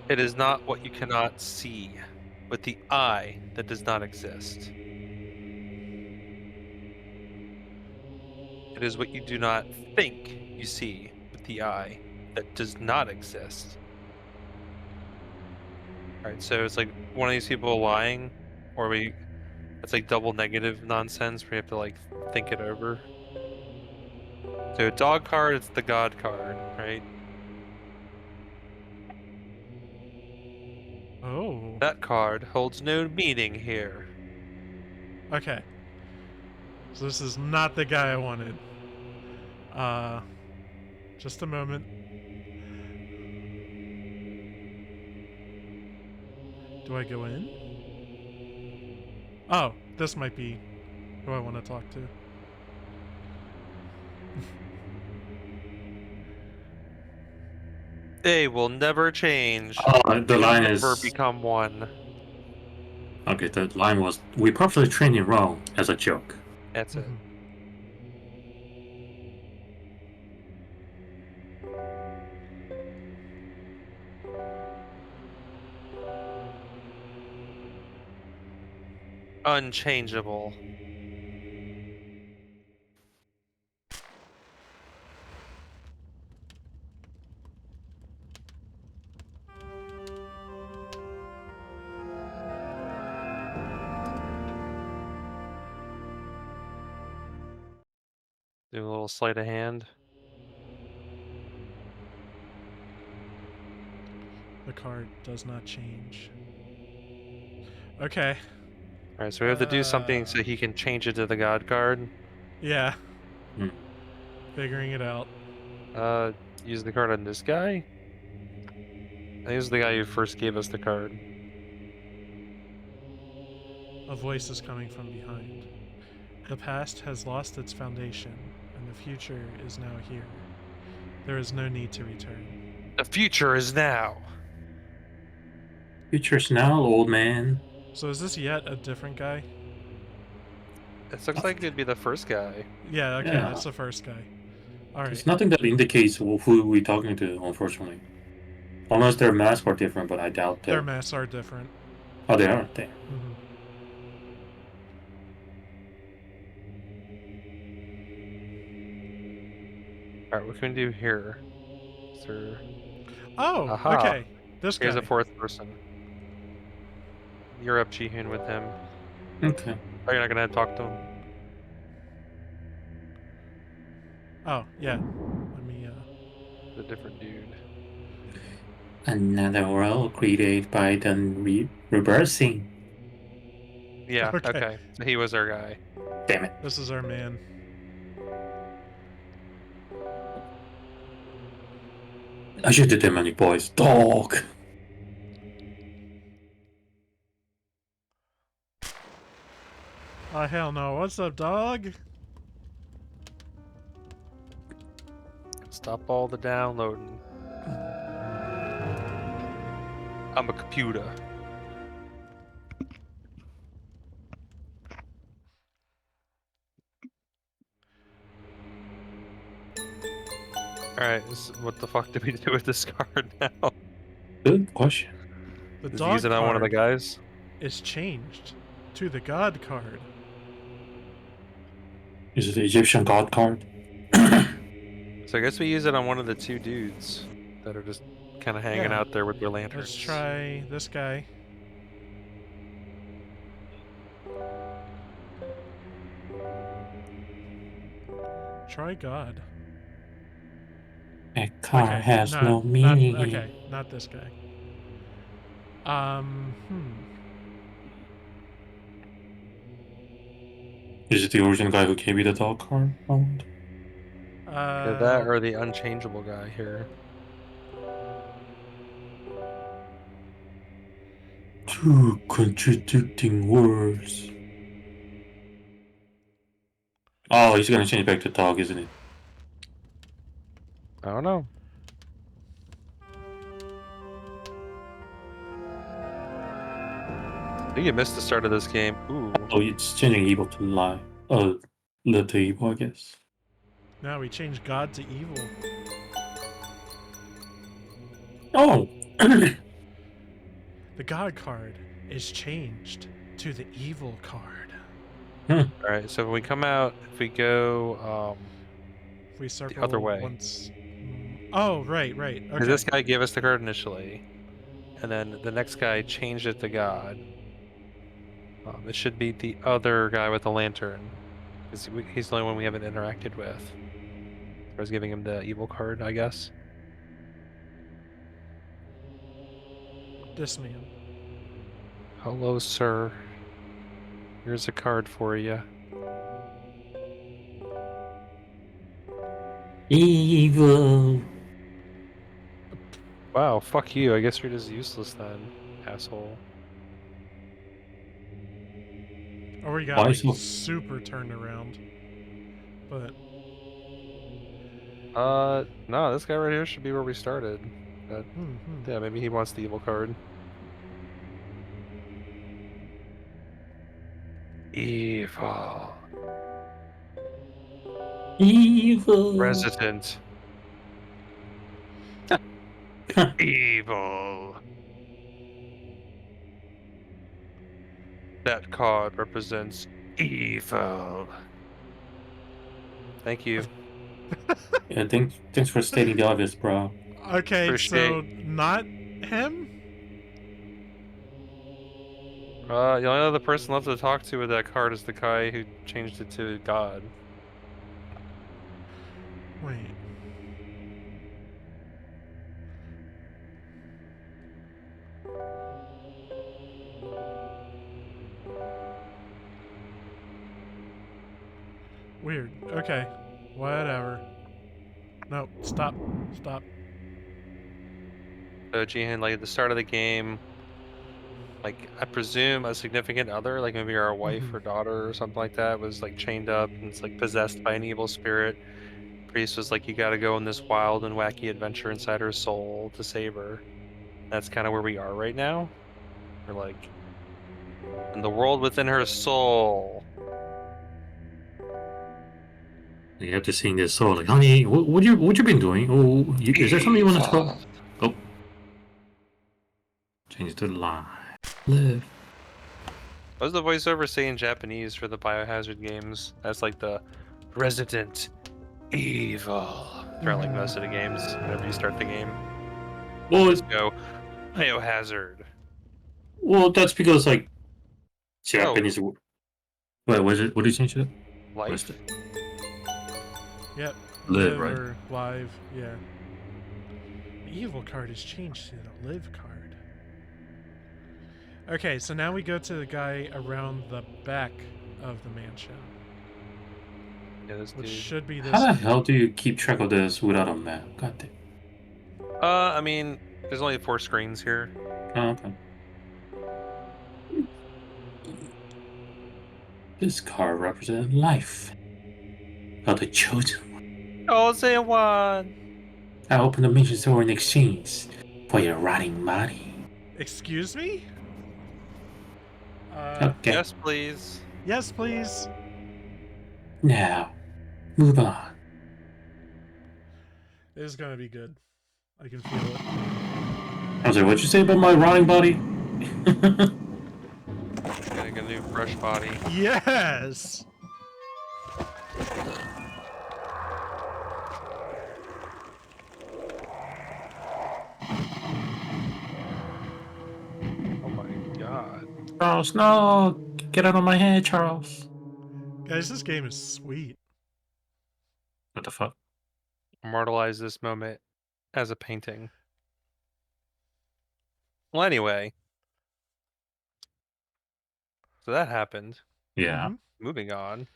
It is not what you cannot see, but the eye that does not exist. It is what you do not think you see with the eye that does not exist. All right, so it's like one of these people lying, or it's like double negative nonsense where you have to like think it over. So dog card, it's the god card, right? Oh. That card holds no meaning here. Okay. So this is not the guy I wanted. Just a moment. Do I go in? Oh, this might be who I want to talk to. They will never change. The They can line never is become one. okay. The line was, "We probably trained him wrong" as a joke. That's it. Mhm. Unchangeable. Do a little sleight of hand. The card does not change. Okay. All right, so we have to do something so he can change it to the god card. Yeah. Hmm. Figuring it out. Use the card on this guy. I think this is the guy who first gave us the card. A voice is coming from behind. The past has lost its foundation, and the future is now here. There is no need to return. The future is now. Future's now, old man. So is this yet a different guy? It looks like it'd be the first guy. Yeah, okay, Yeah. that's the first guy. Alright. There's nothing that indicates who we're talking to, unfortunately. Unless their masks are different, but I doubt Their that. masks are different. Oh, they are. They. Mhm. All right, what can we do here? Sir. Oh, Aha. okay. This Here's guy. a fourth person. You're up, Jihun, with him. Okay. Oh, you're not gonna talk to him? Oh, yeah. Let me, The different dude. Another world created by the reversing. Yeah, Okay. okay. So he was our guy. Damn it. This is our man. I should have done many boys. Dog. Oh, hell no. What's up, dog? Stop all the downloading. I'm a computer. Alright, what the fuck do we do with this card now? Good question. The Just dog use it on one of the card guys? is changed to the god card. Is it the Egyptian god card? So I guess we use it on one of the two dudes that are just kind of hanging Yeah. out there with their lanterns. Let's try this guy. Try God. A car Okay, has not, no meaning. okay, not this guy. Is it the original guy who gave you the dog card? Either that or the unchangeable guy here. Two contradicting words. Oh, he's gonna change back to dog, isn't it? I don't know. I think you missed the start of this game. Ooh. Oh, it's changing evil to lie. Live to evil, I guess. Now we change God to evil. Oh! The God card is changed to the evil card. Alright, so when we come out, if we go, If we The other circle way. once. Oh, right. Because Okay. this guy gave us the card initially, and then the next guy changed it to God. It should be the other guy with the lantern, because he's the only one we haven't interacted with. I was giving him the evil card, I guess. This man. Hello, sir. Here's a card for you. Evil. Wow, fuck you. I guess you're just useless then, asshole. Or we got Why like so? super turned around. But No, this guy right here should be where we started. Uh, hmm. yeah, maybe he wants the evil card. Evil. Evil. Resident. Evil. That card represents evil. Thank you. Yeah, thanks for stating the obvious, bro. Okay, Appreciate. so not him? The only other person left to talk to with that card is the guy who changed it to God. Wait. Weird. Okay. Whatever. No, stop. Stop. So Jihun, like at the start of the game, like I presume a significant other, like maybe our wife Mhm. or daughter or something like that, was like chained up and it's like possessed by an evil spirit. Priest was like, you got to go on this wild and wacky adventure inside her soul to save her. That's kind of where we are right now. We're like in the world within her soul. You have to sing this song like, honey, what you been doing? Oh, is there something you want to talk? Evil. Oh, change to live. Live. What does the voiceover say in Japanese for the Biohazard games? That's like the Resident Evil throughout like most of the games. Whenever you start the game, Well, just go Biohazard. well, that's because like Oh, Japanese. Wait, was it? What did you change it? Where's life. it? Yep. Live, Live right? or live. Yeah. The evil card is changed to the live card. Okay, so now we go to the guy around the back of the mansion, Yeah, this which dude. should be How this the dude. hell do you keep track of this without a map? God damn. I mean, there's only 4 screens here. Oh, okay. This card represents life. Of the chosen one. Chosen one. I open the mission store in exchange for your rotting body. Excuse me? Okay. Yes, please. Yes, please. Now, move on. It is gonna be good. I can feel it. I was like, what'd you say about my rotting body? Getting a new fresh body. Yes! Oh my god. Charles, no! Get out of my head, Charles. Guys, this game is sweet. What the fuck? Immortalize this moment as a painting. Well, anyway, so that happened. Yeah. Moving on.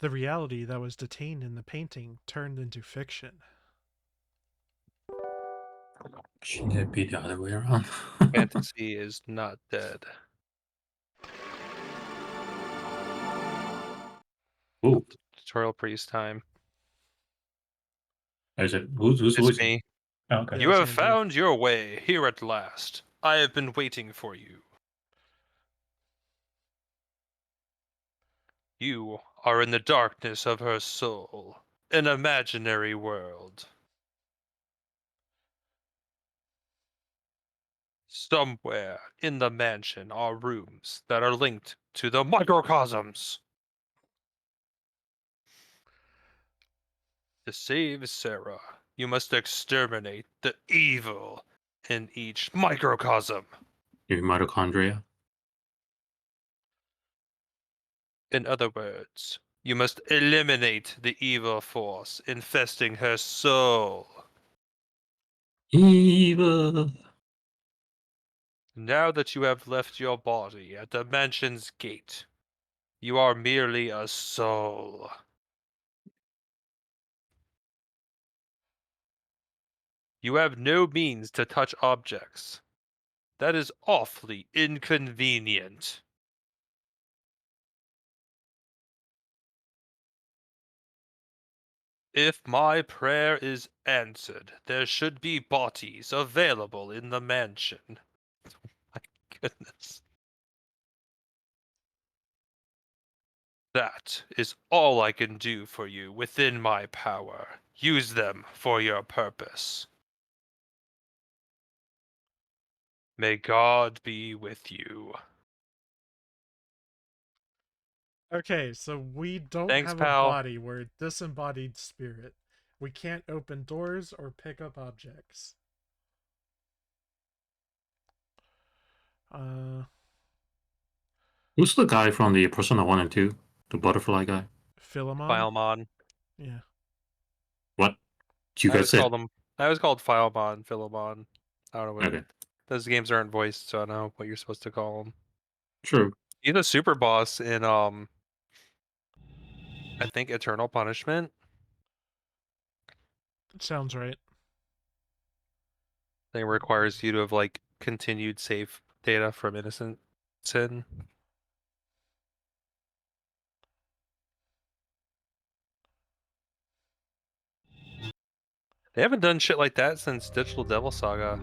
The reality that was detained in the painting turned into fiction. Shouldn't it be the other way around? Fantasy is not dead. Ooh, Tutorial priest time. is it? Who's It's voicing? me. Oh, okay. Yeah, You it's have Andrew. found your way here at last. I have been waiting for you. You are in the darkness of her soul, an imaginary world. Somewhere in the mansion are rooms that are linked to the microcosms. To save Sarah, you must exterminate the evil in each microcosm. Your mitochondria. In other words, you must eliminate the evil force infesting her soul. Evil. Now that you have left your body at the mansion's gate, you are merely a soul. You have no means to touch objects. That is awfully inconvenient. If my prayer is answered, there should be bodies available in the mansion. My goodness. That is all I can do for you within my power. Use them for your purpose. May God be with you. Okay, so we don't Thanks, have a pal. body. We're a disembodied spirit. We can't open doors or pick up objects. Who's the guy from the Persona 1 and 2? The butterfly guy? Philemon? Filemon. Yeah. What? You I guys always said. called him. I always called Filemon, Philemon. I don't know what. Okay. Those games aren't voiced, so I don't know what you're supposed to call him. True. He's a super boss in I think Eternal Punishment. Sounds right. I think it requires you to have like continued save data from innocent sin. They haven't done shit like that since Digital Devil Saga.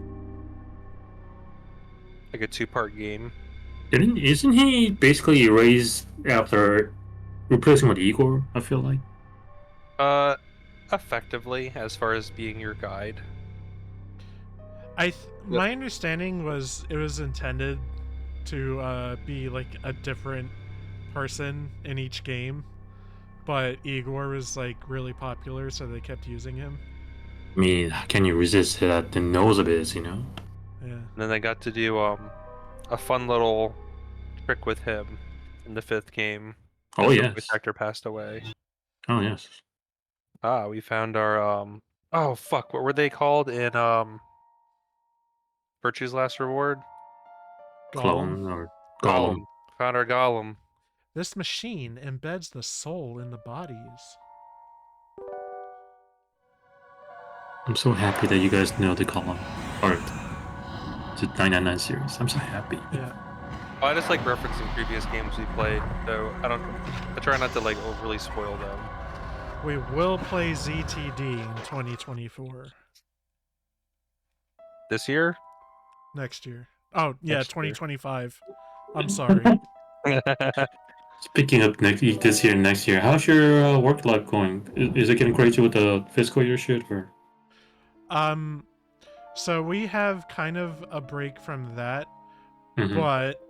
Like a 2-part game. Isn't he basically erased after replacing with Igor? I feel like. Effectively, as far as being your guide. My understanding was it was intended to be like a different person in each game, but Igor was like really popular, so they kept using him. I mean, can you resist that the nose of it, you know? Yeah. And then they got to do a fun little trick with him in the 5th game. Oh, The yes. voice actor passed away. Oh, yes. Ah, we found our oh fuck, what were they called in Virtue's Last Reward? Gollum. Clone or Gollum. Found our Gollum. This machine embeds the soul in the bodies. I'm so happy that you guys know the Gollum part. The 999 series. I'm so happy. Yeah. Well, I just like referencing previous games we played, so I try not to like overly spoil them. We will play ZTD in 2024. This year? Next year. Oh, yeah, Next year. 2025. I'm sorry. Speaking of this year and next year, how's your work life going? Is it getting crazy with the fiscal year shit, or? So we have kind of a break from that, Mhm. but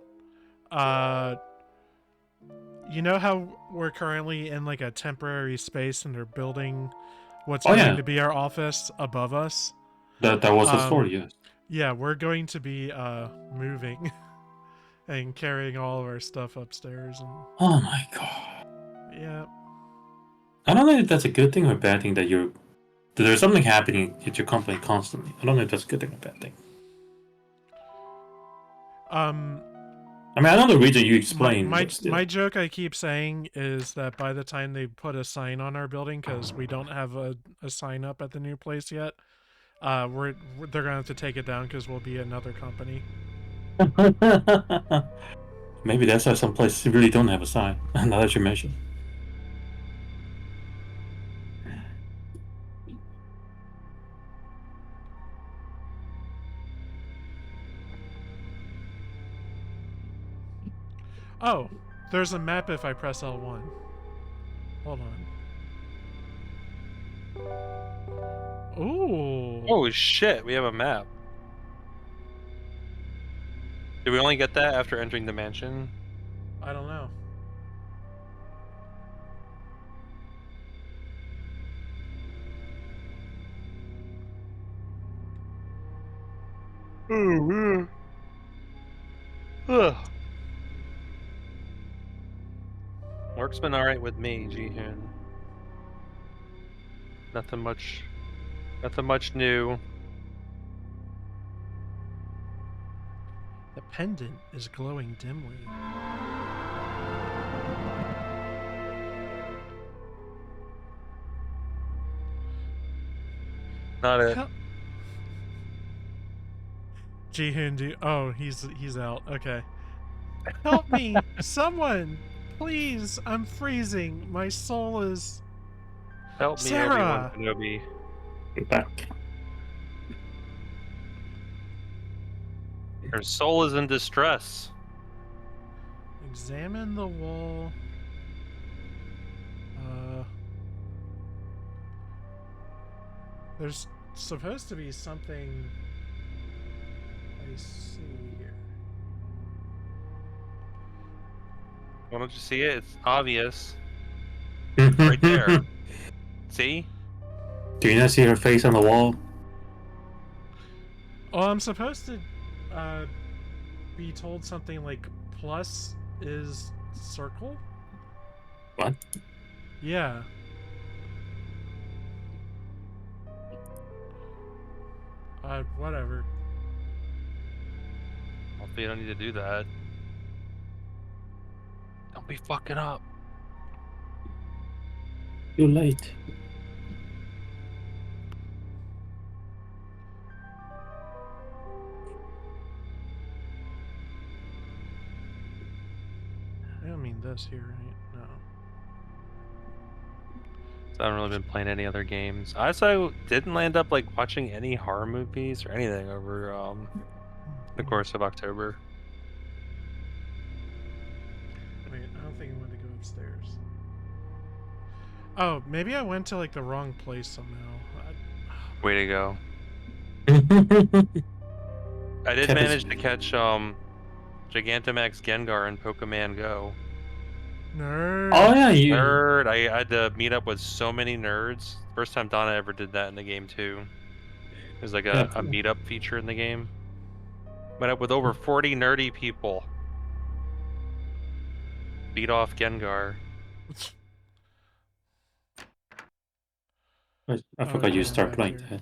you know how we're currently in like a temporary space and they're building what's going to be our office above us? That was the story, yes. Yeah, we're going to be moving and carrying all of our stuff upstairs and Oh my god. yeah. I don't know if that's a good thing or a bad thing that there's something happening at your company constantly. I don't know if that's a good thing or a bad thing. I mean, I know the reason you explained. My joke I keep saying is that by the time they put a sign on our building, because we don't have a sign up at the new place yet, they're gonna have to take it down because we'll be another company. Maybe that's why some places really don't have a sign. Now that you mention. Oh, there's a map if I press L1. Hold on. Ooh. Oh shit, we have a map. Did we only get that after entering the mansion? I don't know. Oh, ugh. Work's been alright with me, Jihun. Nothing much new. The pendant is glowing dimly. Not it. Hel- Jihun, oh, he's out. Okay. Help me! Someone! Please! I'm freezing. My soul is. Help me, Obi-Wan Sarah! Kenobi. Back. Her soul is in distress. Examine the wall. There's supposed to be something I see here. Why don't you see it? It's obvious. Right there. See? Do you not see her face on the wall? Oh, I'm supposed to be told something like plus is circle? What? Yeah. Whatever. Hopefully you don't need to do that. Don't be fucking up. Too late. I don't mean this here, right? No. So I haven't really been playing any other games. I also didn't end up like watching any horror movies or anything over the course of October. Wait, I don't think I want to go upstairs. Oh, maybe I went to like the wrong place somehow. Way to go. I did Kevin's- manage to catch Gigantamax Gengar in Pokemon Go. Nerd. Oh yeah, you. Nerd. I had to meet up with so many nerds. First time Donna ever did that in the game too. There's like a meetup feature in the game. Met up with over 40 nerdy people. Beat off Gengar. I forgot you Okay, I'm start back playing here. that.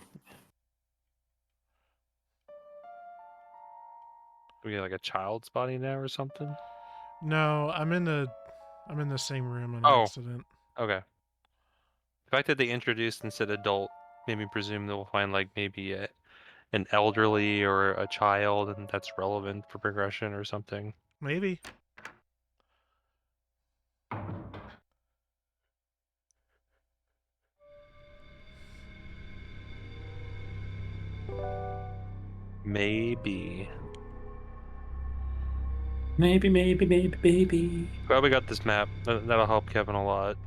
We get like a child's body now or something. No, I'm in the same room on Oh. accident. Okay. The fact that they introduced and said adult made me presume that we'll find like maybe an elderly or a child, and that's relevant for progression or something. Maybe. Maybe. Maybe. Glad we got this map. That'll help Kevin a lot.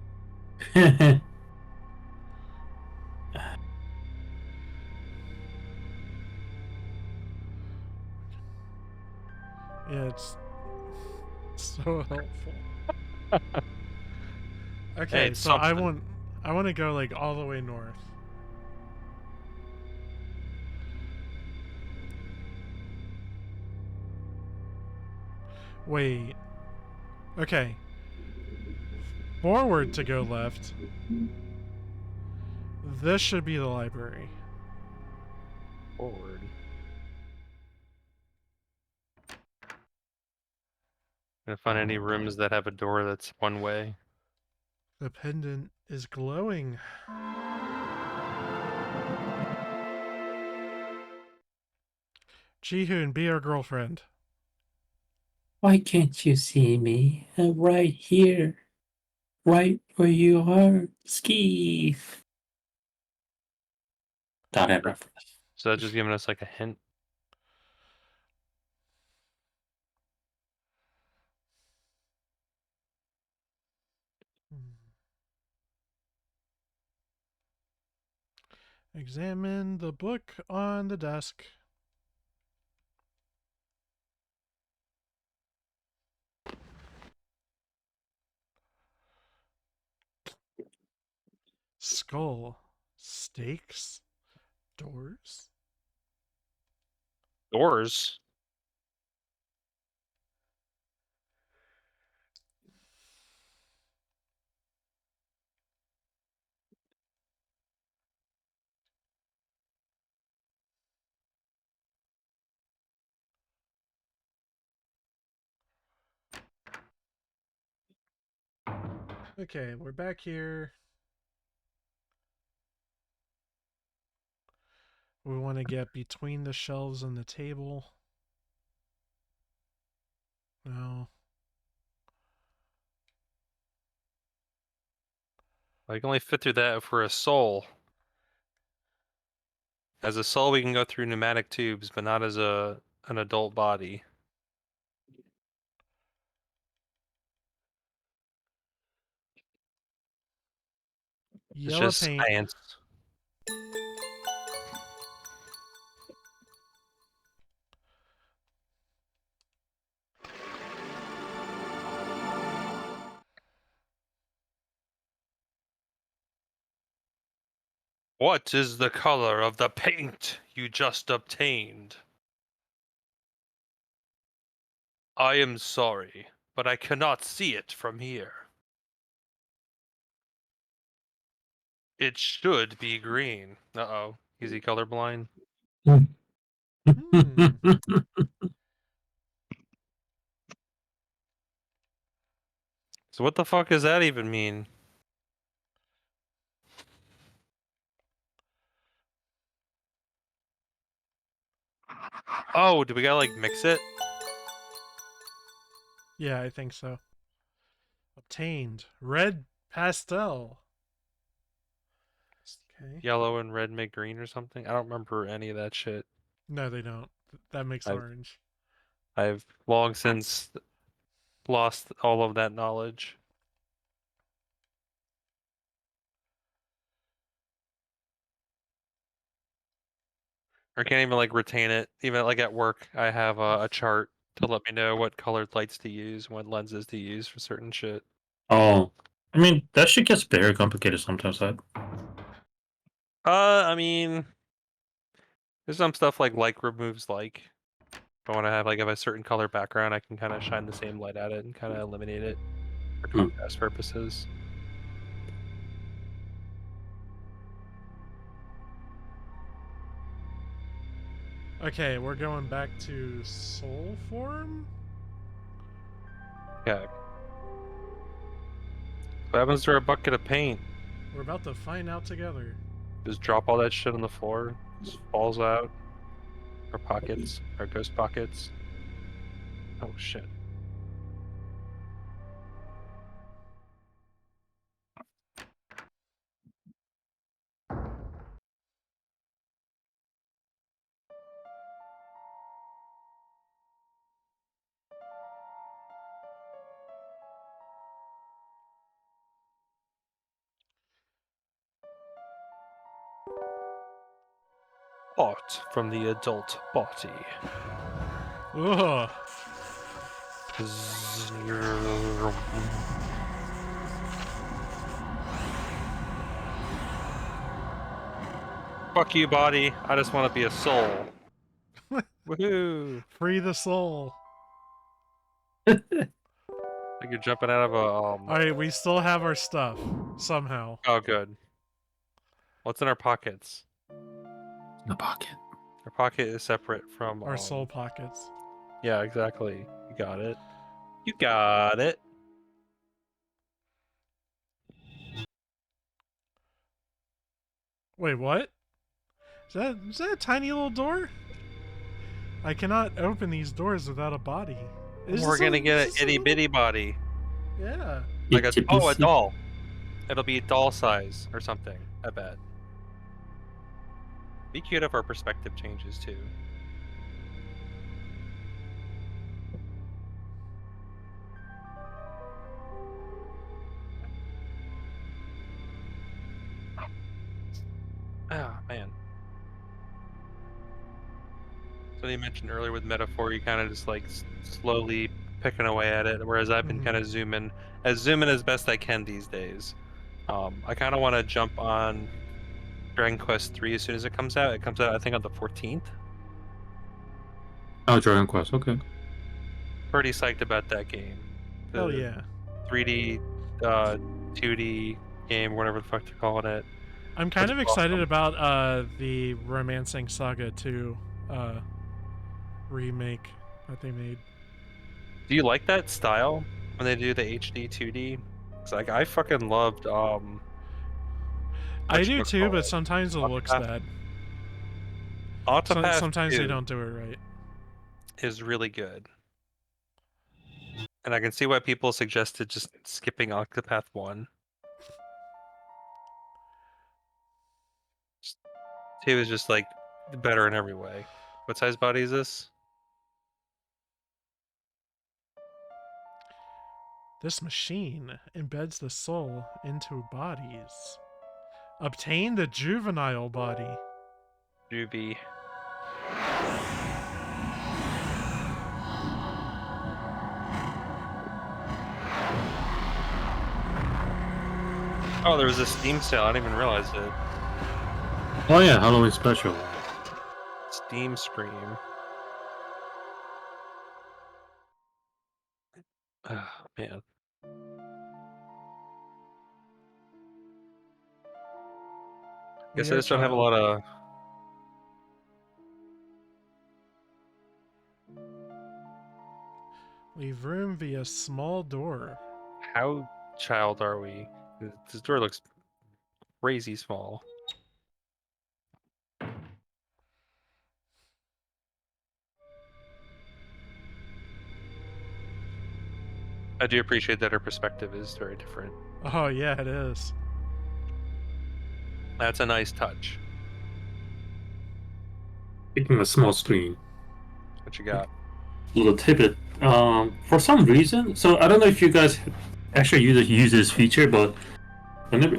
Yeah, it's so helpful. Okay, Hey, it's so I something. want to go like all the way north. Wait. Okay. Forward to go left. This should be the library. Forward. Gonna find any rooms that have a door that's one way. The pendant is glowing. Jihun, be our girlfriend. Why can't you see me? I'm right here. Right where you are. Ski. Not that reference. So that's just giving us like a hint. Examine the book on the desk. Skull. Stakes. Doors. Doors. Okay, we're back here. We want to get between the shelves and the table. No. I can only fit through that for a soul. As a soul, we can go through pneumatic tubes, but not as an adult body. It's Yellow just paint. science. What is the color of the paint you just obtained? I am sorry, but I cannot see it from here. It should be green. Uh-oh. Is he colorblind? Hmm. So what the fuck does that even mean? Oh, do we gotta like mix it? Yeah, I think so. Obtained. Red pastel. Okay. Yellow and red make green or something? I don't remember any of that shit. No, they don't. That makes I've orange. I've long since lost all of that knowledge. Or can't even like retain it. Even like at work, I have a chart to let me know what colored lights to use, what lenses to use for certain shit. Oh, I mean that shit gets very complicated sometimes. That. I mean, there's some stuff like light removes like. If I want to have like a certain color background, I can kind of shine the same light at it and kind of eliminate it for contrast purposes. Okay, we're going back to soul form? Yeah. What happens to our bucket of paint? We're about to find out together. Just drop all that shit on the floor. Just falls out. Our pockets. Our ghost pockets. Oh shit. Art from the adult body. Ugh. Fuck you, body. I just want to be a soul. Woohoo! Free the soul. Like you're jumping out of a Alright, we still have our stuff. Somehow. Oh, good. What's in our pockets? In the pocket. Our pocket is separate from Our soul pockets. Yeah, exactly. You got it. You got it. Wait, what? Is that a tiny little door? I cannot open these doors without a body. We're gonna get an itty bitty body. Yeah. Like a doll. It'll be doll size or something, I bet. Be cute if our perspective changes too. Ah, man. So you mentioned earlier with metaphor, you kind of just like slowly picking away at it, whereas I've been kind of zooming as best I can these days. I kind of want to jump on Dragon Quest 3 as soon as it comes out. It comes out, I think, on the 14th. Oh, Dragon Quest. Okay. Pretty psyched about that game. Hell The yeah. 3D, 2D game, whatever the fuck they're calling it. I'm kind Looks of excited awesome. about the Romancing Saga 2 remake that they made. Do you like that style when they do the HD 2D? It's like I fucking loved I do too, but whatchamacallit, sometimes it looks Octopath. bad. Octopath Sometimes they 2 don't do it right. is really good. And I can see why people suggested just skipping Octopath 1. 2 is just like better in every way. What size body is this? This machine embeds the soul into bodies. Obtain the juvenile body. Juvie. Oh, there was a Steam sale. I didn't even realize it. Oh yeah, Halloween special. Steam Scream. Oh, man. Guess I just don't have a lot of. Leave room via small door. How child are we? This door looks crazy small. I do appreciate that her perspective is very different. Oh yeah, it is. That's a nice touch. Picking a small screen. What you got? Little tidbit. For some reason, so I don't know if you guys actually use this feature, but whenever,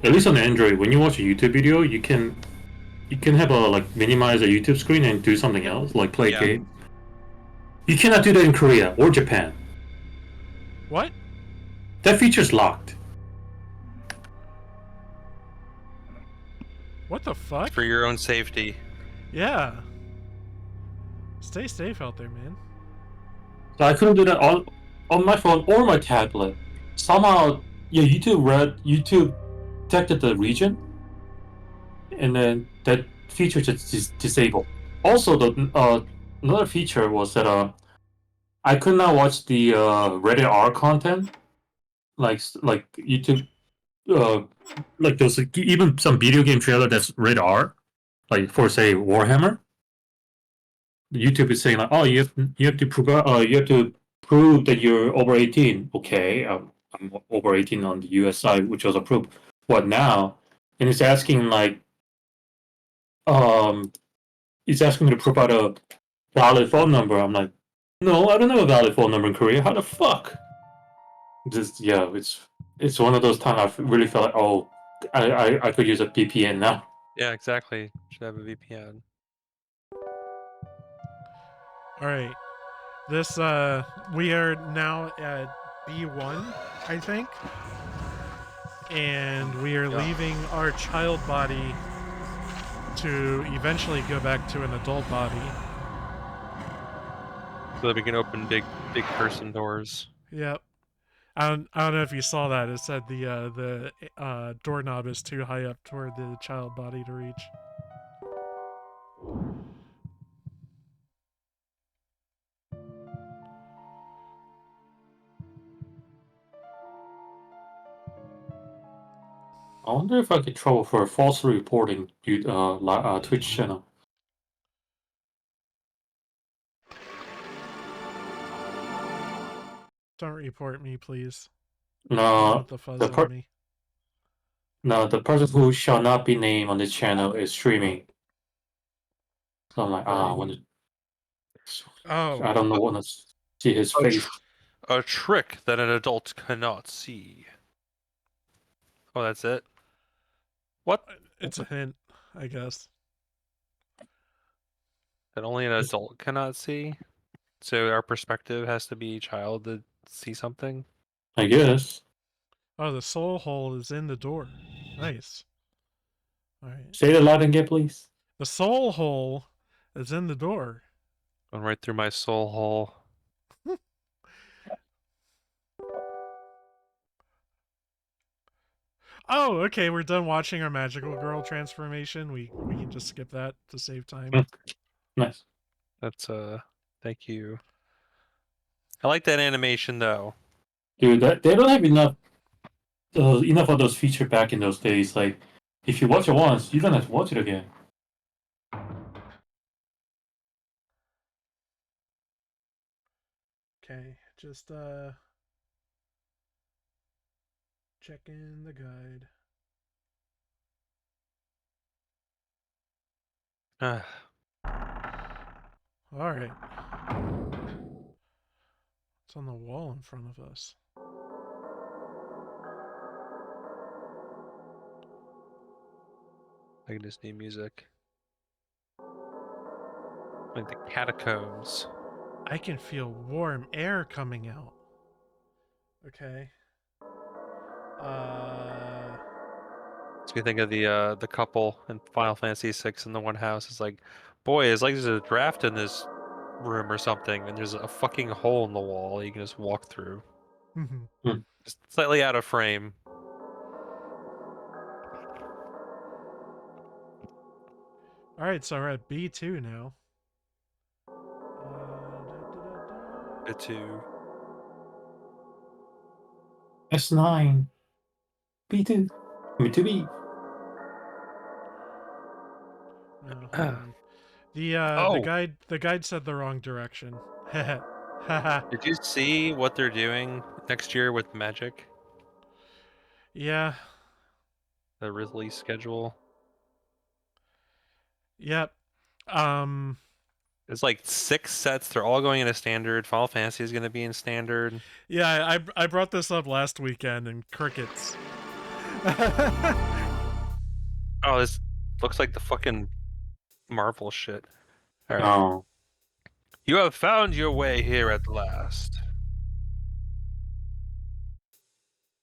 at least on Android, when you watch a YouTube video, you can have a like minimize a YouTube screen and do something else, like play a game. You cannot do that in Korea or Japan. What? That feature's locked. What the fuck? For your own safety. Yeah. Stay safe out there, man. So I couldn't do that on my phone or my tablet. Somehow, yeah, YouTube detected the region, and then that feature just disabled. Also, the another feature was that I could not watch the rated R content, like YouTube, like those even some video game trailer that's rated R, like for say Warhammer. YouTube is saying like, oh, you have to prove that you're over 18. Okay, I'm over 18 on the US side, which was approved. What now? And it's asking like, um, it's asking me to provide a valid phone number. I'm like, no, I don't have a valid phone number in Korea. How the fuck? Just yeah, it's one of those times I really felt like, oh, I could use a VPN now. Yeah, exactly. Should have a VPN. Alright. This, we are now at B1, I think. And we are leaving our child body to eventually go back to an adult body. So that we can open big person doors. Yep. I don't know if you saw that. It said the doorknob is too high up toward the child body to reach. I wonder if I could trouble for a false reporting Twitch channel. Don't report me, please. No, Don't the fuzz on me. no, the person who shall not be named on this channel is streaming. So I'm like, I want to. Oh. I don't know want to see his face. A trick that an adult cannot see. Oh, that's it? What? It's a hint, I guess. That only an adult cannot see? So our perspective has to be child to see something? I guess. Oh, the soul hole is in the door. Nice. Alright. Say it loud again, please. The soul hole is in the door. Going right through my soul hole. Oh, okay, we're done watching our magical girl transformation. We can just skip that to save time. Nice. That's thank you. I like that animation though. Dude, they don't have enough of those features back in those days. Like, if you watch it once, you don't have to watch it again. Okay, just checking the guide. All right. It's on the wall in front of us. I can just need music. Like the catacombs. I can feel warm air coming out. Okay. So you think of the couple in Final Fantasy VI in the one house. It's like, boy, it's like there's a draft in this room or something, and there's a fucking hole in the wall you can just walk through. Just slightly out of frame. All right, so we're at B2 now. Bit too. S9. B2. I mean, 2B. Oh, hold on. The Oh, the guide said the wrong direction. Haha. did you see what they're doing next year with Magic? Yeah. The release schedule? Yep. Um. It's like 6 sets. They're all going into standard. Final Fantasy is going to be in standard. Yeah, I brought this up last weekend and crickets. Oh, this looks like the fucking Marvel shit. All right. Oh. You have found your way here at last.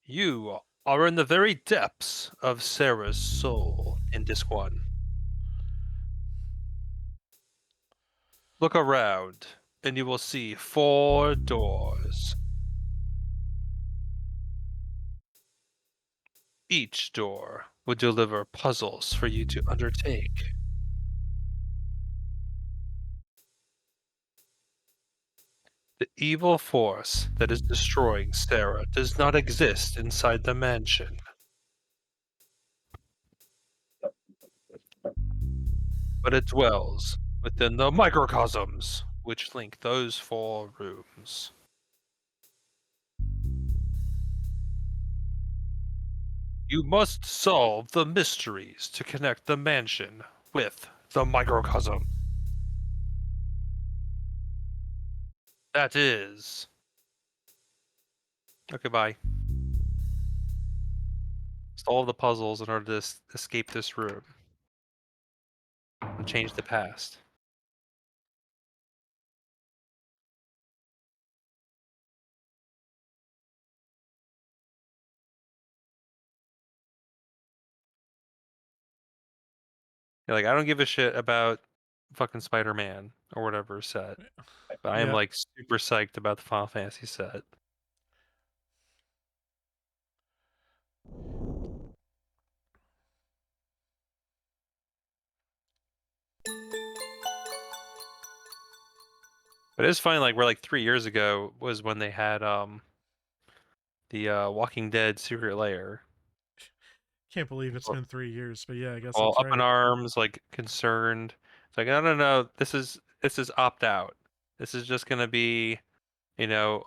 You are in the very depths of Sarah's soul in this one. Look around, and you will see 4 doors. Each door will deliver puzzles for you to undertake. The evil force that is destroying Sarah does not exist inside the mansion, but it dwells within the microcosms which link those 4 rooms. You must solve the mysteries to connect the mansion with the microcosm. That is. Okay, bye. Solve the puzzles in order to escape this room and change the past. Yeah, like I don't give a shit about fucking Spider-Man or whatever set, but I am Yep. like super psyched about the Final Fantasy set. But it's funny, like we're like 3 years ago was when they had the Walking Dead Secret Lair. Can't believe it's been 3 years, but yeah, I guess All that's up in right. arms, like concerned. It's like, no. This is opt out. This is just gonna be, you know,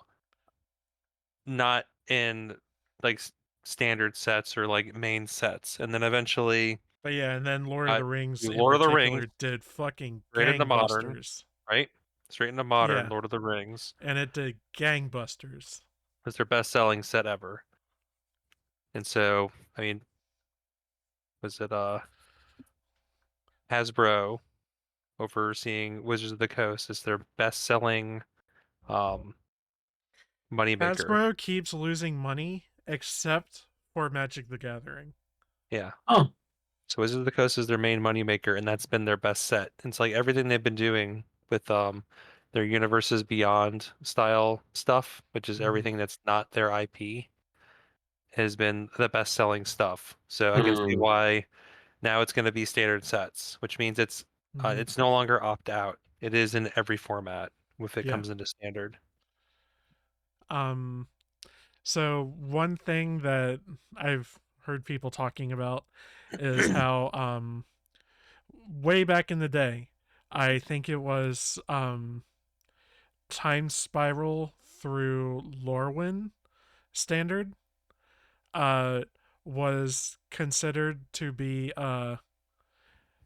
not in like standard sets or like main sets, and then eventually But yeah, and then Lord of the Rings in Lord of the Rings particular did fucking straight into modern, gangbusters. right? Straight into modern Yeah, Lord of the Rings and it did gangbusters. was their best-selling set ever. And so, I mean, was it Hasbro overseeing Wizards of the Coast is their best-selling um moneymaker. Hasbro keeps losing money except for Magic the Gathering. Yeah. Oh. So Wizards of the Coast is their main moneymaker, and that's been their best set. It's like everything they've been doing with their universes beyond style stuff, which is Mhm. everything that's not their IP, has been the best selling stuff. So I can see Mm. why now it's going to be standard sets, which means Mhm. it's no longer opt out. It is in every format if it Yeah. comes into standard. Um so one thing that I've heard people talking about is how way back in the day, I think it was Time Spiral through Lorwyn standard uh was considered to be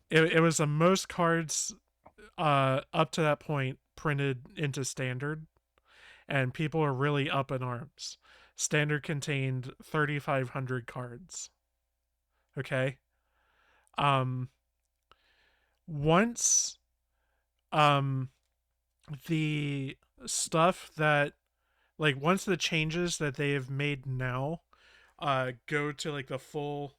it was the most cards up to that point printed into standard, and people are really up in arms. Standard contained 3,500 cards. Okay. Um once um the stuff that like once the changes that they have made now go to like the full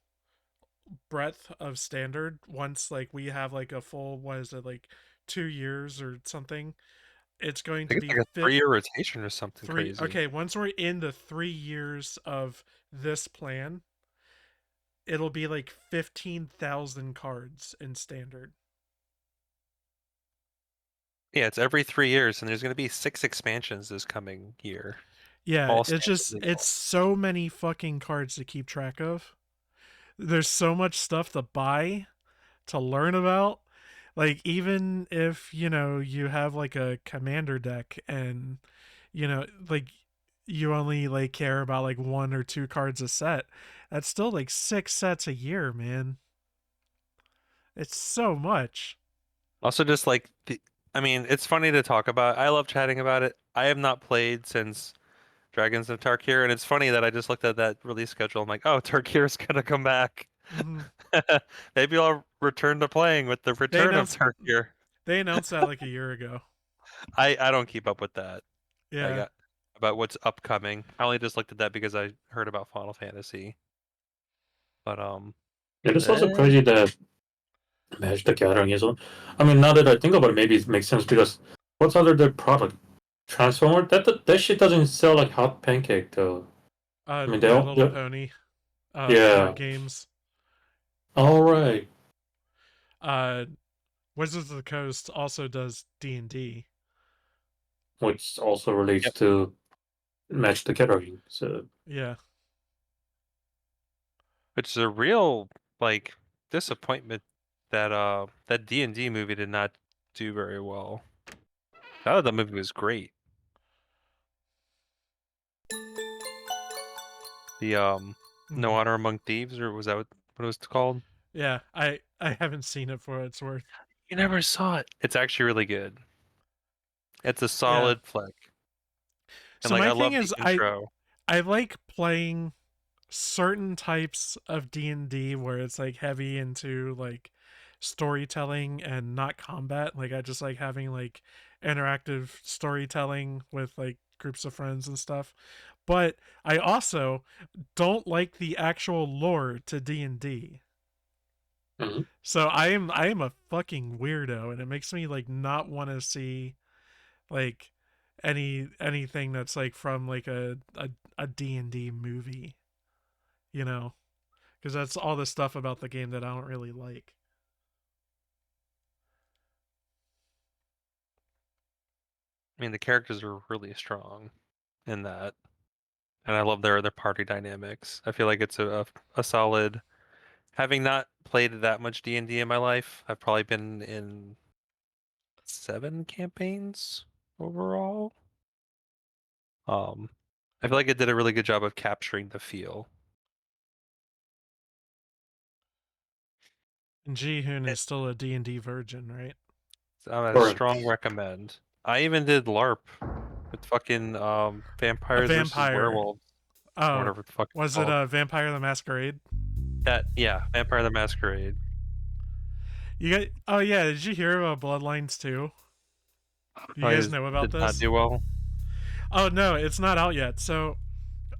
breadth of standard, once like we have like a full, what is it, like 2 years or something, it's going I to think it's be like a 3-year rotation or something three. crazy. Okay, once we're in the 3 years of this plan, it'll be like 15,000 cards in standard. Yeah, it's every 3 years, and there's going to be 6 expansions this coming year, Yeah, all it's standard just it's legal. so many fucking cards to keep track of. There's so much stuff to buy, to learn about. Like, even if, you have like a commander deck and, like, you only like care about like one or two cards a set, that's still like 6 sets a year, man. It's so much. Also, just like I mean, it's funny to talk about. I love chatting about it. I have not played since Dragons of Tarkir, and it's funny that I just looked at that release schedule. I'm like, oh, Tarkir's gonna come back. Hmm. Maybe I'll return to playing with the They return of announced Tarkir. they announced that like a year ago. I don't keep up with that. I Yeah. got about what's upcoming. I only just looked at that because I heard about Final Fantasy. But It is also eh, crazy that Magic the Gathering is on. I mean, now that I think about it, maybe it makes sense because what's other their product? Transformer? That shit doesn't sell like hot pancake though. I mean, My Little they're Pony, card yeah. games. All right, Uh, Wizards of the Coast also does D&D. which also relates yep. to Magic the Gathering. So Yeah. Which is a real like disappointment that that D&D movie did not do very well. I thought the movie was great. The No Mhm. Honor Among Thieves, or was that what it was called? Yeah, I haven't seen it for what it's worth. You never saw it. It's actually really good. It's a Yeah. solid flick. And So like my I thing love the is intro. I like playing certain types of D&D where it's like heavy into like storytelling and not combat. Like, I just like having like interactive storytelling with like groups of friends and stuff. But I also don't like the actual lore to D&D. mhm. So I am a fucking weirdo, and it makes me like not want to see like anything that's like from like a D&D movie, you know, because that's all the stuff about the game that I don't really like. I mean, the characters are really strong in that, and I love their party dynamics. I feel like it's a solid. Having not played that much D&D in my life, I've probably been in 7 campaigns overall. Um, I feel like it did a really good job of capturing the feel. And Jihun is still a D&D virgin, right? I'm a strong Correct. recommend. I even did LARP with fucking A vampires versus vampire. werewolves or Oh, whatever the fuck it's was it called. a Vampire the Masquerade? That yeah, Vampire the Masquerade. You got Oh yeah, did you hear about Bloodlines 2? Do you I guys just know about did not this? do well. Oh no, it's not out yet. So,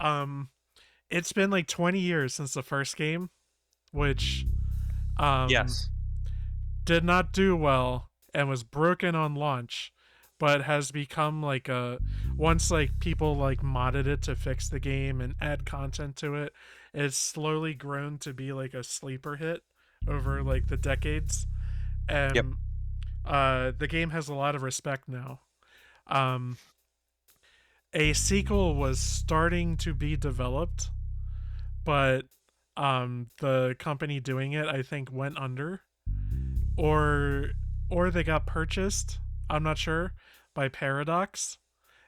um it's been like 20 years since the first game, which um Yes. did not do well, and was broken on launch, but has become like a once like people like modded it to fix the game and add content to it, it's slowly grown to be like a sleeper hit over like the decades, Yep. and the game has a lot of respect now. Um, a sequel was starting to be developed, but the company doing it, I think, went under, or they got purchased. I'm not sure, by Paradox,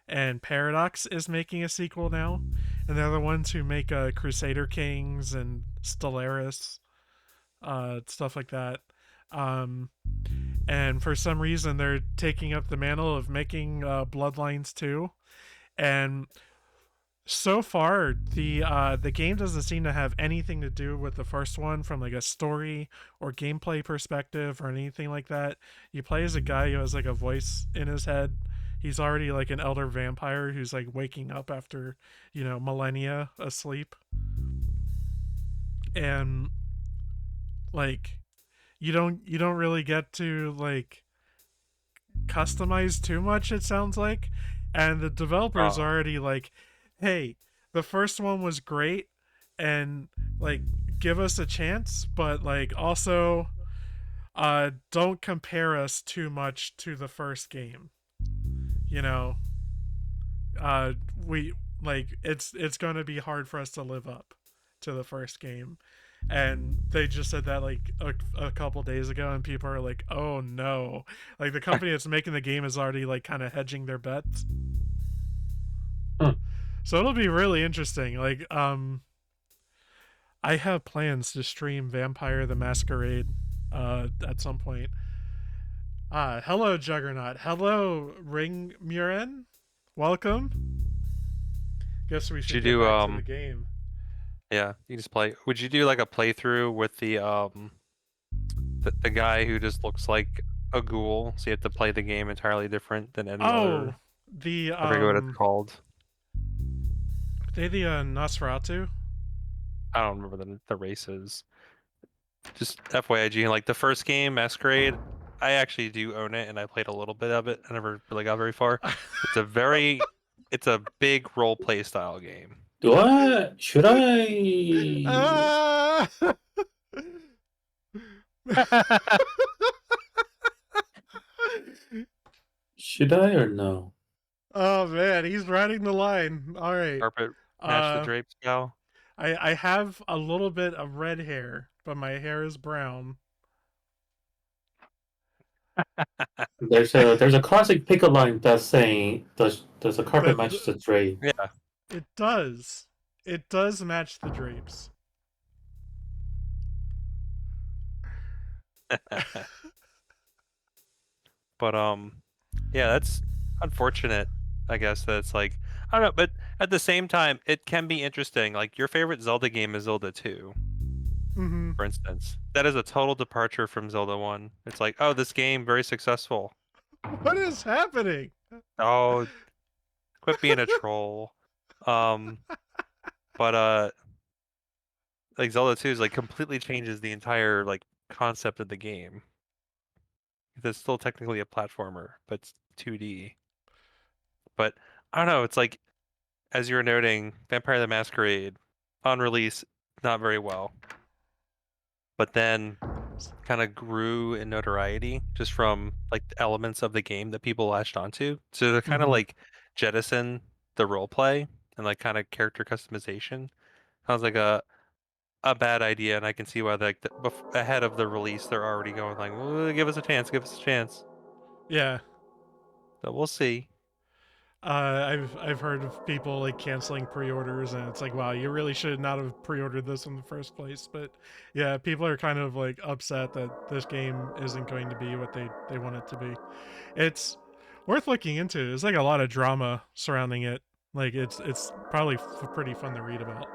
and Paradox is making a sequel now, and they're the ones who make Crusader Kings and Stellaris, stuff like that. Um, and for some reason, they're taking up the mantle of making Bloodlines 2, and so far the game doesn't seem to have anything to do with the first one from like a story or gameplay perspective or anything like that. You play as a guy who has like a voice in his head. He's already like an elder vampire who's like waking up after, millennia asleep. And like you don't really get to like customize too much, it sounds like. And the developers are Oh. already like, hey, the first one was great, and like give us a chance, but like also don't compare us too much to the first game. You know, we like it's going to be hard for us to live up to the first game. And they just said that like a couple days ago, and people are like, oh no, like the company that's making the game is already like kind of hedging their bets. Hmm. So it'll be really interesting. Like I have plans to stream Vampire the Masquerade at some point. Hello Juggernaut. Hello Ring Muren. Welcome. Guess we Did you should get do back to the game. Yeah, you just play. Would you do like a playthrough with the guy who just looks like a ghoul, so you have to play the game entirely different than any Oh, other? the I forget what it's called. they the Nosferatu. I don't remember the races. Just FYIG, like the first game, Masquerade, I actually do own it, and I played a little bit of it. I never really got very far. It's a very, it's a big role play style game. Should I Ah! should I or no? Oh man, he's riding the line. All right. Carpet match the Uh, drapes, gal. I have a little bit of red hair, but my hair is brown. There's a classic pickup line that's saying does the carpet That match the tray? Yeah. it does. It does match the drapes. But yeah, that's unfortunate. I guess that it's like I don't know, but at the same time, it can be interesting. Like your favorite Zelda game is Zelda 2, Mm-hmm. for instance. That is a total departure from Zelda 1. It's like, oh, this game very successful. What is happening? Oh, quit being a troll. Um, but like Zelda 2 is like completely changes the entire like concept of the game. It's still technically a platformer, but it's 2D. But I don't know, it's like as you were noting, Vampire the Masquerade on release not very well, but then kind of grew in notoriety just from like the elements of the game that people latched onto. So they're kind of Mm-hmm. like jettison the role play and like kind of character customization. Sounds like a bad idea, and I can see why like ahead of the release they're already going like, well, give us a chance, give us a chance. Yeah. So we'll see. I've heard of people like canceling pre-orders, and it's like, wow, you really should not have pre-ordered this in the first place. But yeah, people are kind of like upset that this game isn't going to be what they want it to be. It's worth looking into. There's like a lot of drama surrounding it. Like it's probably pretty fun to read about.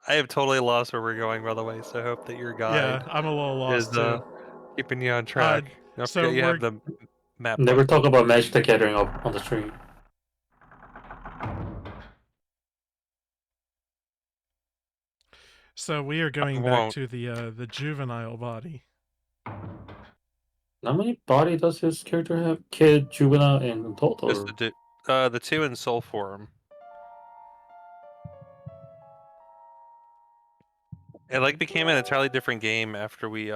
I have totally lost where we're going, by the way, so I hope that your Yeah, guide I'm a little is lost too. keeping you on Uh, track. Don't so forget you we're have the map Never talk button. about Magic the Gathering on the stream. So we are going back won't. to the juvenile body. How many body does his character have? Kid, juvenile, and adult? Just Or... the two in soul form. It like became an entirely different game after we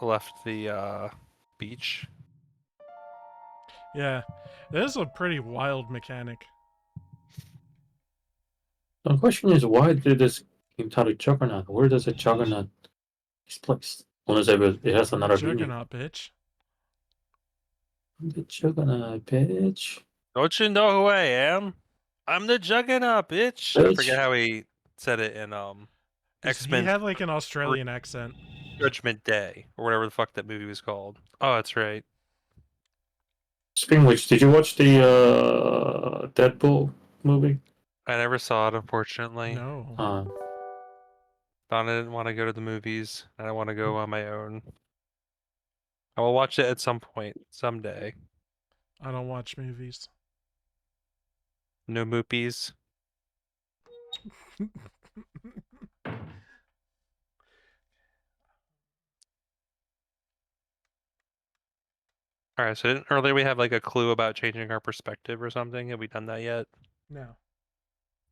left the beach. Yeah, this is a pretty wild mechanic. The question is, why did this game title Juggernaut? Where does a Juggernaut is placed? Unless it has another meaning. Juggernaut, bitch. The Juggernaut, bitch. Don't you know who I am? I'm the Juggernaut, bitch. I forget Bitch. how he said it in He X-Men had like an Australian accent. Judgment Day or whatever the fuck that movie was called. Oh, that's right. Speaking of which, did you watch the Deadpool movie? I never saw it, unfortunately. No, Donna didn't want to go to the movies. I don't want to go on my own. I will watch it at some point, someday. I don't watch movies. No moopies. All right, so didn't earlier we have like a clue about changing our perspective or something? Have we done that yet? No.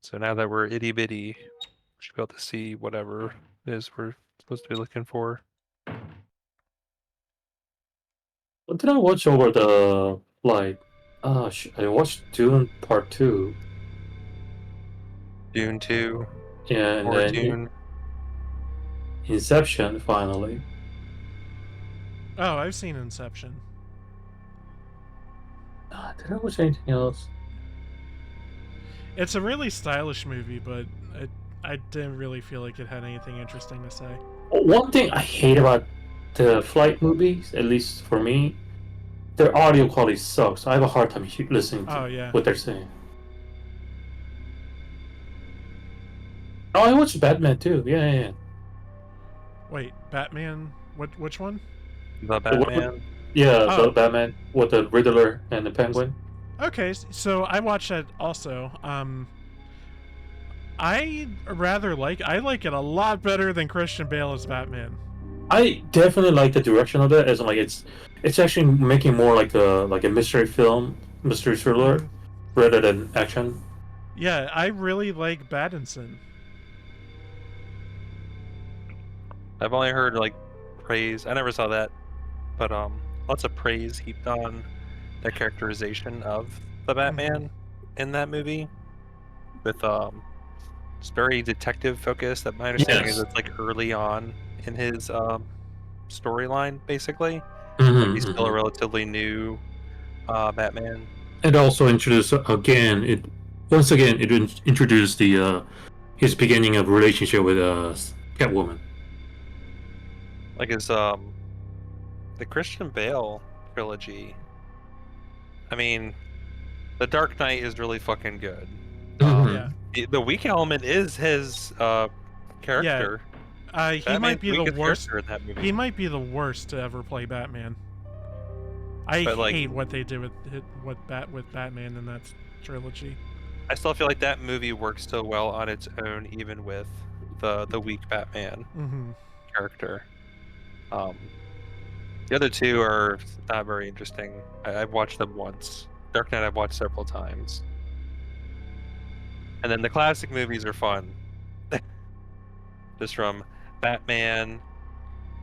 So now that we're itty bitty, we should be able to see whatever it is we're supposed to be looking for. What did I watch over the like? I watched Dune Part 2. Dune 2 Yeah, and or then Dune. Inception finally. Oh, I've seen Inception. Did I watch anything else? It's a really stylish movie, but I didn't really feel like it had anything interesting to say. One thing I hate about the flight movies, at least for me, their audio quality sucks. I have a hard time listening to Oh yeah. what they're saying. Oh, I watched Batman too. Yeah. Wait, Batman? Which one? The Batman. Yeah, Oh. the Batman with the Riddler and the Penguin. Okay, so I watched that also. I like it a lot better than Christian Bale as Batman. I definitely like the direction of it, as in, like it's actually making more like a mystery film, mystery thriller, rather than action. Yeah, I really like Pattinson. I've only heard like praise. I never saw that, but lots of praise heaped on the characterization of the Batman in that movie, with it's very detective focused. That my understanding is Yes. it's like early on in his storyline, basically. Mm-hmm, He's still a relatively new Batman. It also introduced once again introduced the his beginning of relationship with Catwoman. Like his the Christian Bale trilogy. I mean, The Dark Knight is really fucking good. Yeah. The weak element is his character. He might be the worst. In that movie. He might be the worst to ever play Batman. I hate what they did with Batman in that trilogy. I still feel like that movie works so well on its own, even with the weak Batman character. The other two are not very interesting. I've watched them once. Dark Knight I've watched several times. And then the classic movies are fun. Just from Batman.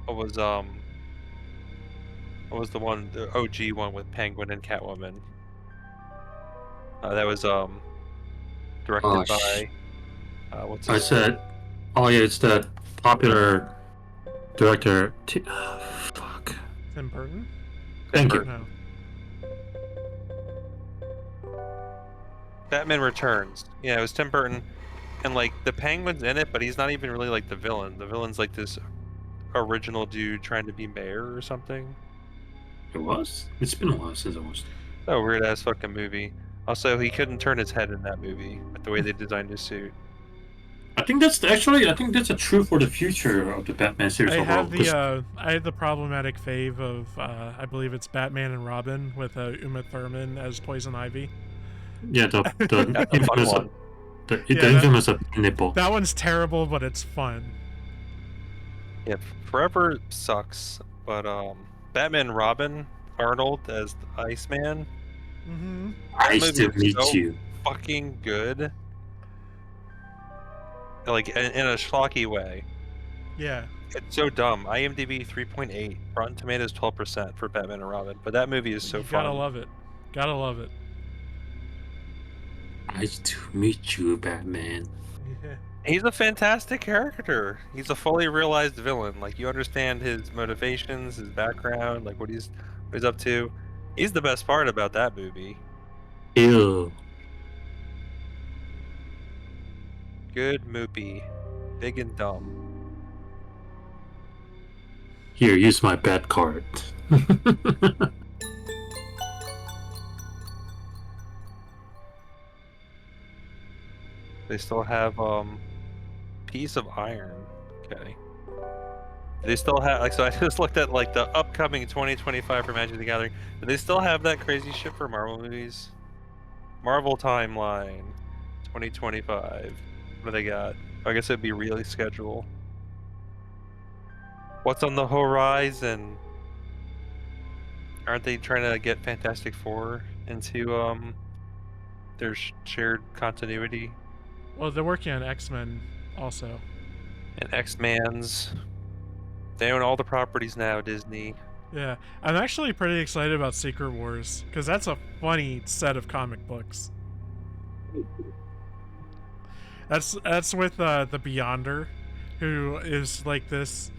What was the one, the OG one with Penguin and Catwoman? That was directed by what's his said, oh yeah, it's that popular director. Fuck. Tim Burton? Thank you. No. Batman Returns. Yeah, it was Tim Burton, and like the Penguin's in it, but he's not even really like the villain. The villain's like this original dude trying to be mayor or something. It was? It's been a while since I watched it. Oh, weird ass fucking movie. Also, he couldn't turn his head in that movie with the way they designed his suit. I think that's a true for the future of the Batman series. I have the problematic fave of I believe it's Batman and Robin with Uma Thurman as Poison Ivy. Yeah, the Fun one. The infamous nipple. That one's terrible, but it's fun. Yeah, Forever sucks, but Batman and Robin, Arnold as the Iceman. Mm-hmm. I movie still is meet so you. Fucking good. Like in a schlocky way. Yeah. It's so dumb. IMDb 3.8, Rotten Tomatoes 12% for Batman and Robin. But that movie is so You fun. gotta love it. Gotta love it. I still meet you, Batman. Yeah. He's a fantastic character. He's a fully realized villain. Like you understand his motivations, his background, like what he's up to. He's the best part about that movie. Ew. Good movie. Big and dumb. Here, use my bad card. They still have Piece of Iron. Okay. They still have like so I just looked at like the upcoming 2025 for Magic the Gathering. Do they still have that crazy shit for Marvel movies? Marvel Timeline 2025. What do they got? I guess it'd be really schedule. What's on the horizon? Aren't they trying to get Fantastic Four into their shared continuity? Well, they're working on X-Men also. And X-Men's. They own all the properties now, Disney. Yeah. I'm actually pretty excited about Secret Wars, because that's a funny set of comic books. That's with the Beyonder, who is like this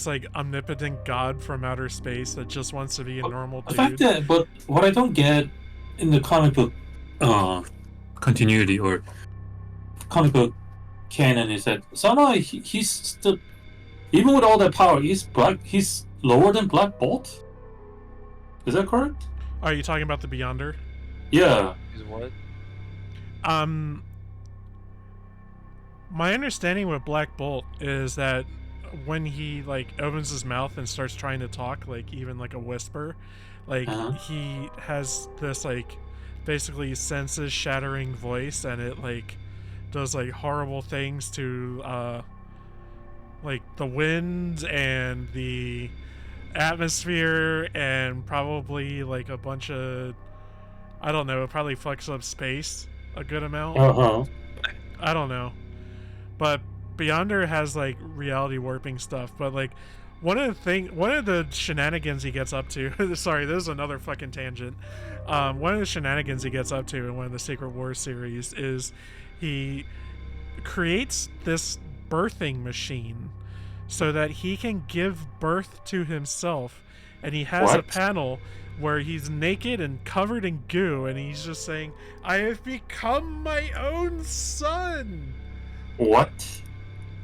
like omnipotent god from outer space that just wants to be a normal The fact dude. that, but what I don't get in the comic book continuity or comic book canon is that somehow he's still, even with all that power, he's lower than Black Bolt. Is that correct? Are you talking about the Beyonder? Yeah. Is what? My understanding with Black Bolt is that when he like opens his mouth and starts trying to talk, like even like a whisper, like he has this like basically senses shattering voice, and it like does like horrible things to like the wind and the atmosphere, and probably like a bunch of, I don't know, it probably fucks up space a good amount. I don't know. But Beyonder has like reality warping stuff, but like one of the shenanigans he gets up to sorry, this is another fucking tangent. One of the shenanigans he gets up to in one of the Secret Wars series is he creates this birthing machine so that he can give birth to himself, and he has a panel where he's naked and covered in goo, and he's just saying, "I have become my own son." What?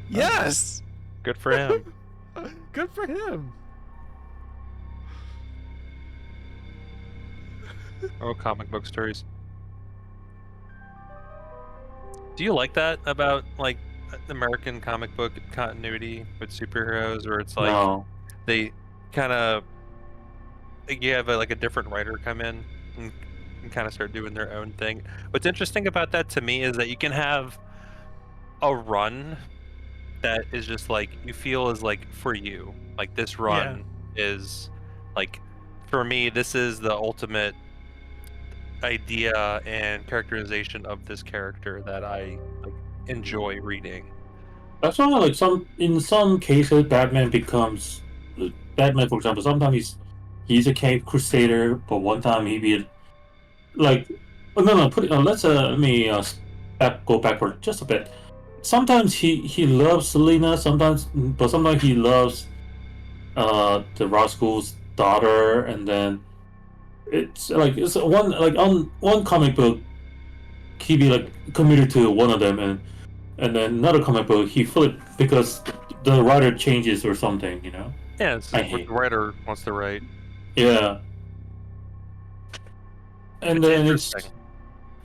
Yes. Good for him. Good for him. Oh, comic book stories. Do you like that about like American comic book continuity with superheroes, where it's like they kind of you have like a different writer come in and kind of start doing their own thing? What's interesting about that to me is that you can have a run that is just like you feel is like for you, like this run is like, for me this is the ultimate idea and characterization of this character that I like enjoy reading. That's why, like, in some cases, Batman, for example, sometimes he's a cave crusader, but one time he be like, oh, no, let me go backward just a bit. Sometimes he loves Selina, sometimes he loves the Roscoe's daughter, and then it's on one comic book he be like committed to one of them, and then another comic book he flip because the writer changes or something, you know. Yeah, it's what the writer wants to write. Yeah. And then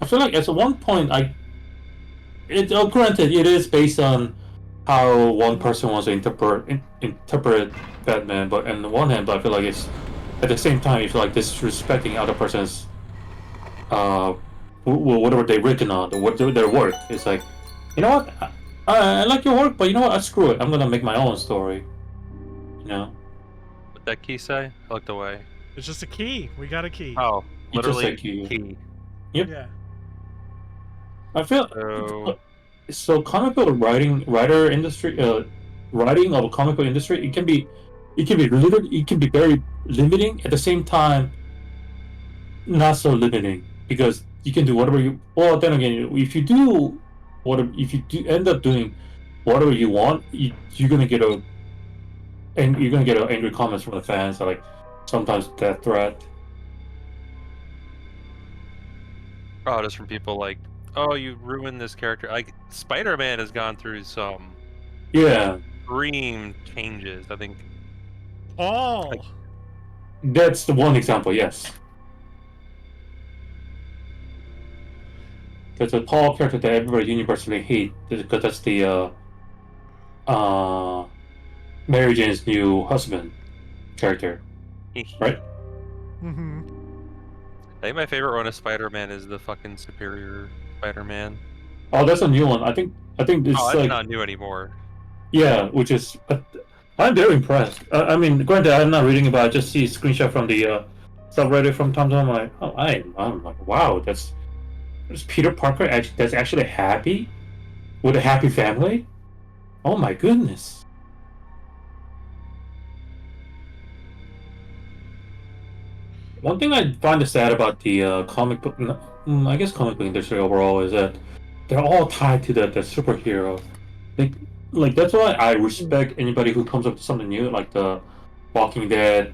I feel like at one point granted it is based on how one person wants to interpret Batman, but on the one hand, I feel like it's at the same time you feel like disrespecting other person's whatever they written on, their work. It's like, you know what? I like your work, but you know what? Screw it. I'm gonna make my own story. You know, What'd that key say? I looked away. It's just a key. We got a key. Oh, you just literally like you. key. Yep. Yeah. I feel so. Comic book writer industry, writing of a comic book industry, it can be limited. It can be very limiting at the same time. Not so limiting because you can do whatever you. Well, then again, if you do end up doing whatever you want, you're gonna get angry comments from the fans, like sometimes death threat. Oh, just from people like, oh, you ruined this character. Like Spider-Man has gone through some Yeah, extreme changes. I think. Paul. that's the one example. Yes, there's a Paul character that everybody universally hate because that's the Mary Jane's new husband character, right? Mm-hmm. I think my favorite one of Spider-Man is the fucking Superior Spider-Man. Oh, that's a new one. I think it's Oh, like that's not new anymore. yeah, which is I'm very impressed. I mean, granted, I'm not reading about it. I just see a screenshot from the subreddit from TomTom. I'm like, oh, I'm like, wow, that's Peter Parker. That's actually happy with a happy family. Oh my goodness. One thing I find sad about the comic book, I guess comic book industry overall, is that they're all tied to the superhero. Like, that's why I respect anybody who comes up with something new, like the Walking Dead,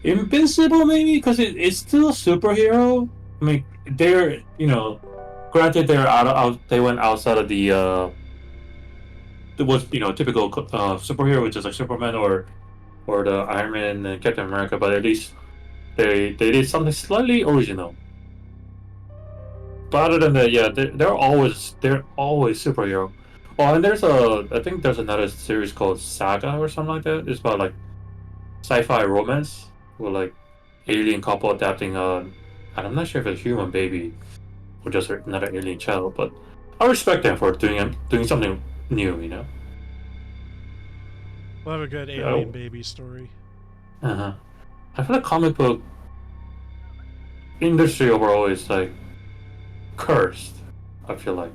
Invincible, maybe because it's still a superhero. I mean, they're granted they're they went outside of the was typical superhero, which is like Superman or the Iron Man and Captain America, but at least they did something slightly original. But other than that, yeah, they're always superhero. Oh, and I think there's another series called Saga or something like that. It's about like sci-fi romance with like alien couple adapting and I'm not sure if it's a human baby or just another alien child, but I respect them for doing something new, you know. Love a good alien baby story. Uh-huh. I feel like comic book industry overall is like cursed. I feel like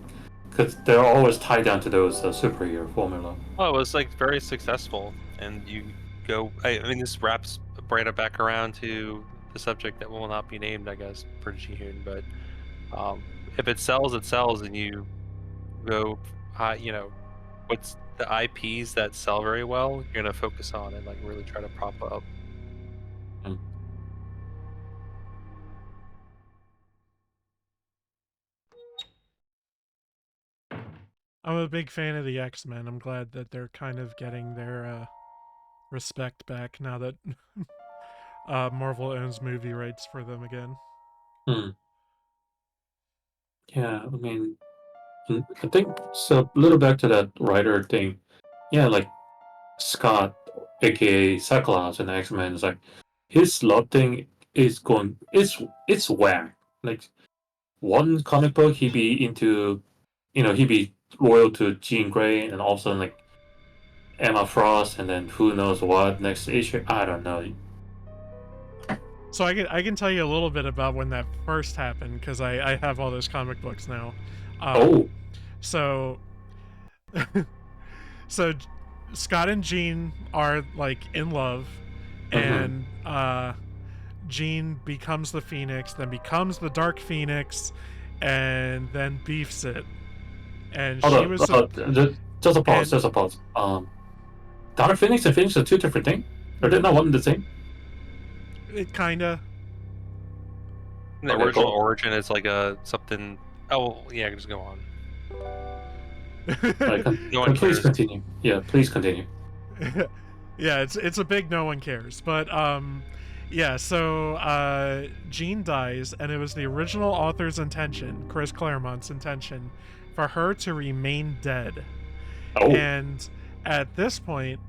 because they're always tied down to those superhero formula. Oh, it was like very successful, and you go. I mean, this wraps right back around to the subject that will not be named, I guess, for Jihun. But if it sells, it sells, and you go, what's the IPs that sell very well, you're gonna focus on and like really try to prop up. I'm a big fan of the X-Men. I'm glad that they're kind of getting their respect back now that Marvel owns movie rights for them again. Yeah, I mean, I think so. A little back to that writer thing. Yeah, like Scott, aka Cyclops, and X-Men is like his love thing is going. It's whack. Like one comic book, he be into, he be loyal to Jean Grey, and also like Emma Frost, and then who knows what next issue. I don't know. So I can tell you a little bit about when that first happened because I have all those comic books now. So so Scott and Jean are like in love, and Jean becomes the Phoenix, then becomes the Dark Phoenix, and then beefs it. And Hold she on, was just a pause. Just a pause. Dark Phoenix and Phoenix are two different things. Are they not one and the same? It kinda. The original origin is like a something. Oh yeah, just go on. No one please continue. Yeah, please continue. Yeah, it's a big no one cares, but yeah. So Jean dies, and it was the original author's intention, Chris Claremont's intention, for her to remain dead. Oh. And at this point,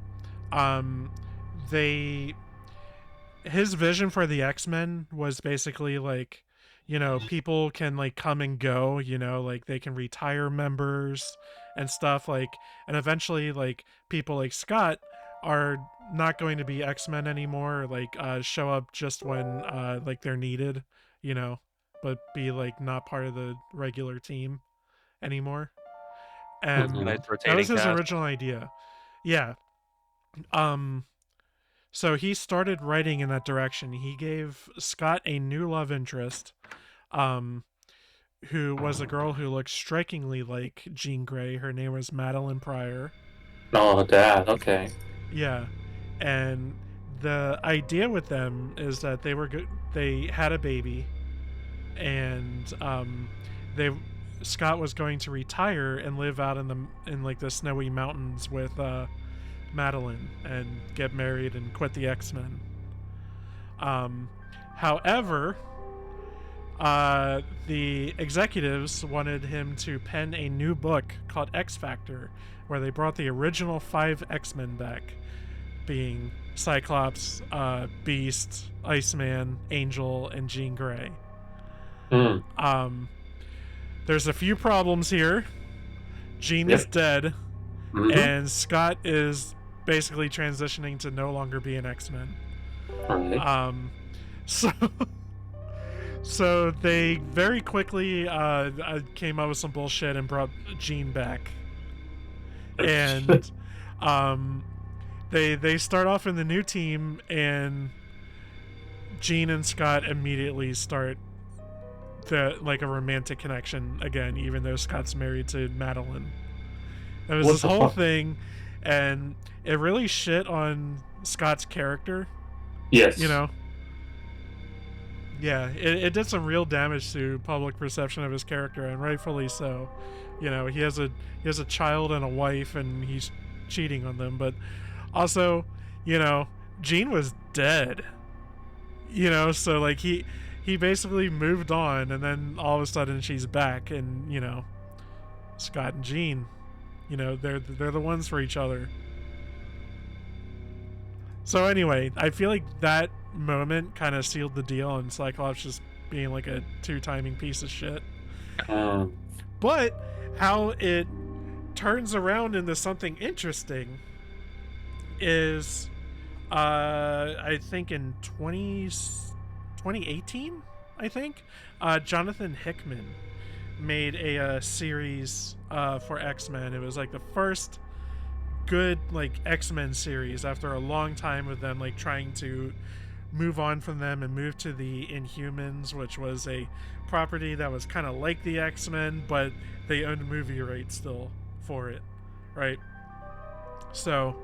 his vision for the X-Men was basically like, people can like come and go, like they can retire members and stuff, like, and eventually like people like Scott are not going to be X-Men anymore, like show up just when like they're needed, you know, but be like not part of the regular team anymore. And Nice that was rotating his cast. original idea. Yeah. Um so he started writing in that direction. He gave Scott a new love interest, um, who was a girl who looked strikingly like Jean Grey. Her name was Madeline Pryor. Oh, that. Okay. Yeah, and the idea with them is that they had a baby, and they Scott was going to retire and live out in like the snowy mountains with Madeline and get married and quit the X-Men. Um, however, the executives wanted him to pen a new book called X Factor, where they brought the original 5 X-Men back, being Cyclops, Beast, Iceman, Angel, and Jean Grey. Mm. There's a few problems here. Jean is dead, and Scott is basically transitioning to no longer be an X-Men. Right. So so they very quickly came up with some bullshit and brought Jean back, and they start off in the new team, and Jean and Scott immediately start like a romantic connection again, even though Scott's married to Madeline. It was this whole thing, and it really shit on Scott's character. Yes. Yeah, it did some real damage to public perception of his character, and rightfully so. He has a child and a wife, and he's cheating on them. But also, Jean was dead. So like he basically moved on, and then all of a sudden she's back, and Scott and Jean, they're the ones for each other. So anyway, I feel like that moment kind of sealed the deal on Cyclops just being like a 2-timing piece of shit. But how it turns around into something interesting is I think in 2018, I think, Jonathan Hickman made a series for X-Men. It was like the first good like X-Men series after a long time of them like trying to move on from them and move to the Inhumans, which was a property that was kind of like the X-Men, but they owned movie rights still for it, right? So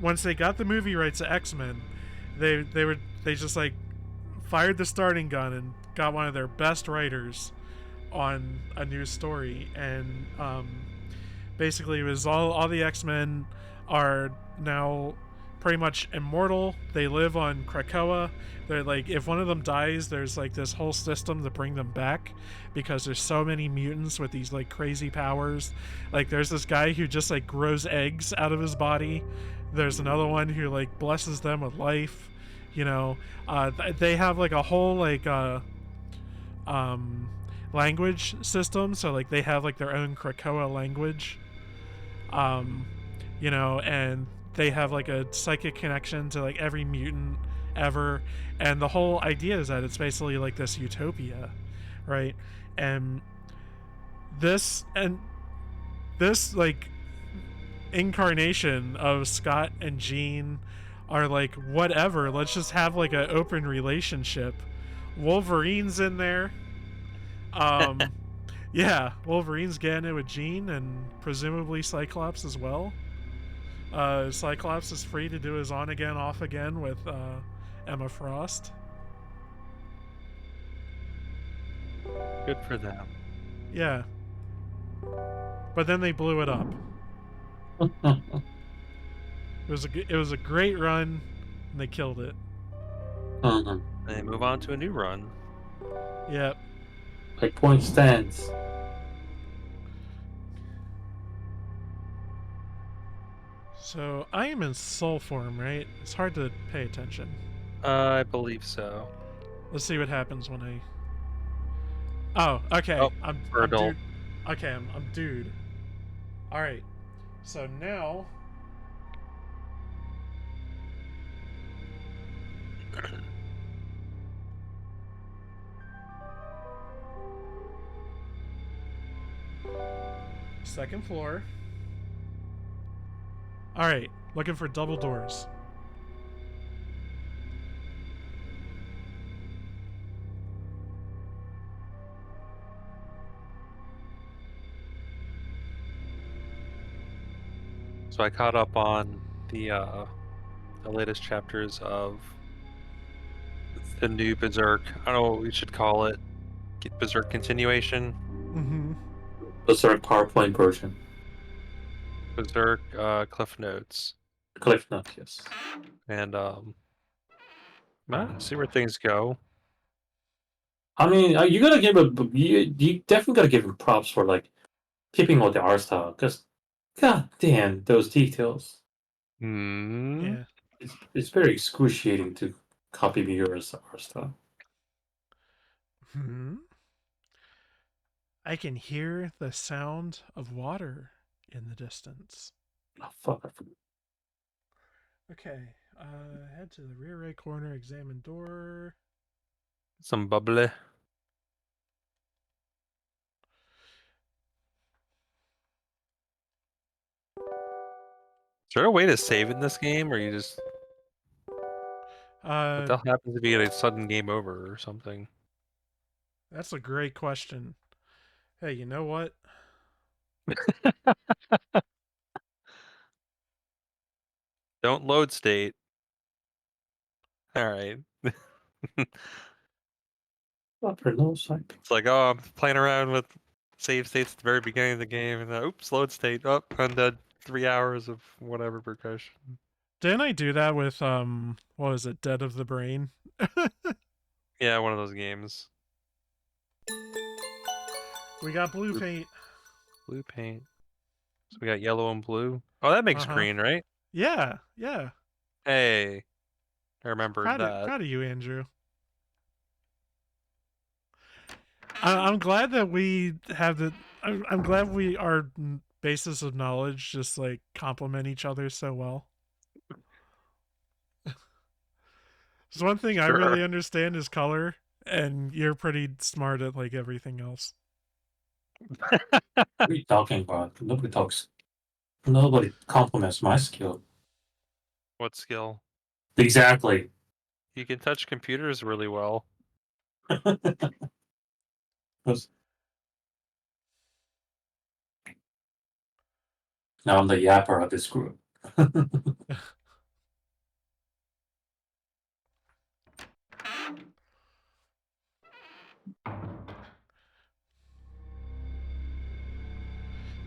once they got the movie rights to X-Men, they just like fired the starting gun and got one of their best writers on a new story. And basically it was all the X-Men are now pretty much immortal. They live on Krakoa. They're like, if one of them dies, there's like this whole system to bring them back, because there's so many mutants with these like crazy powers. Like there's this guy who just like grows eggs out of his body. There's another one who like blesses them with life. They have like a whole like language system. So like they have like their own Krakoa language. And they have like a psychic connection to like every mutant ever, and the whole idea is that it's basically like this utopia, right? And this like incarnation of Scott and Jean are like, whatever, let's just have like an open relationship. Wolverine's in there. Yeah, Wolverine's getting it with Jean, and presumably Cyclops as well. Cyclops is free to do his on again, off again with Emma Frost. Good for them. Yeah. But then they blew it up. It was a great run, and they killed it. They move on to a new run. Yep. Like point stands. So I am in soul form, right? It's hard to pay attention. I believe so. Let's see what happens when I Oh, okay. Oh, I'm Birdle. dude. Okay, I'm dude. All right. So now second floor. All right, looking for double doors. So I caught up on the latest chapters of the new Berserk. I don't know what we should call it. Berserk continuation. Mm-hmm. The sort of PowerPoint version. Berserk Cliff Notes. Cliff Note, yes. And see where things go. I mean, you gotta give you definitely gotta give him props for like keeping all the art style, because god damn those details. Hmm. Yeah. It's very excruciating to copy Miura's art style. Hmm. I can hear the sound of water in the distance. Oh fuck, I forgot. Okay. Head to the rear right corner, examine door. Some bubbly. Is there a way to save in this game, or you just what Uh, the hell happens if you get a sudden game over or something? that's a great question. Hey, you know what? Don't load state. All right. Upper no side. It's like, oh, I'm playing around with save states at the very beginning of the game, and oops, load state. Oh, undead 3 hours of whatever progression. Didn't I do that with what was it, Dead of the Brain? Yeah, one of those games. We got blue paint. Blue paint. So we got yellow and blue. Oh, that makes Uh-huh. green, right? Yeah, yeah. Hey, I remembered that. Proud of you, Andrew. I'm glad that we have the. I'm glad we our basis of knowledge just like complement each other so well. There's one thing I Sure. really understand is color, and you're pretty smart at like everything else. What are you talking about? Nobody talks. Nobody compliments my skill. What skill? Exactly. You can touch computers really well. 'Cause now I'm the yapper of this group.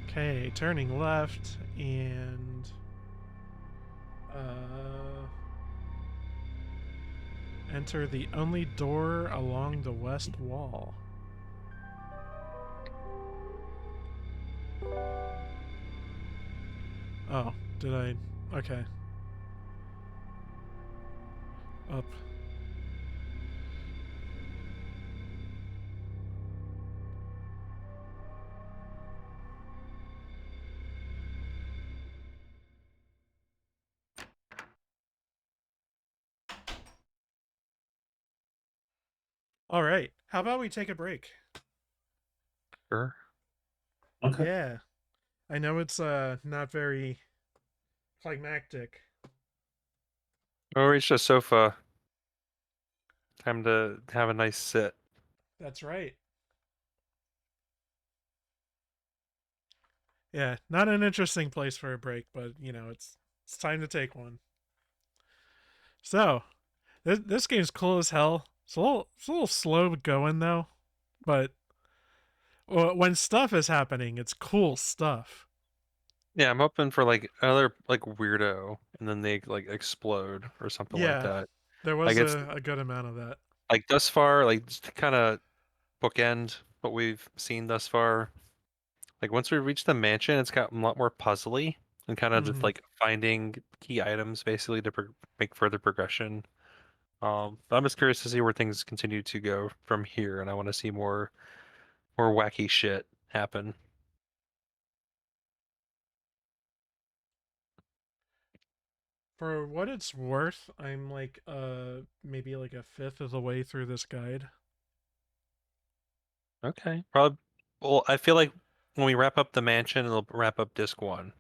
Okay, turning left and enter the only door along the west wall. Oh, did I? Okay. Up. All right. How about we take a break? Sure. Okay. Yeah. I know it's not very climactic. Oh, reach the sofa. Time to have a nice sit. That's right. Yeah, not an interesting place for a break, but you know, it's time to take one. So, this game's cool as hell. It's a little slow going though, but when stuff is happening, it's cool stuff. Yeah, I'm hoping for like another like weirdo, and then they like explode or something like Yeah, that. there Like was it's a good amount of that. like thus far, like just to kind of bookend what we've seen thus far. Like once we reach the mansion, it's got a lot more puzzly and kind of just Hmm. like finding key items basically to make further progression. But I'm just curious to see where things continue to go from here, and I want to see more Or wacky shit happen. For what it's worth, I'm like maybe like a fifth of the way through this guide. Okay. Probably. Well, I feel like when we wrap up the mansion, it'll wrap up disc 1. And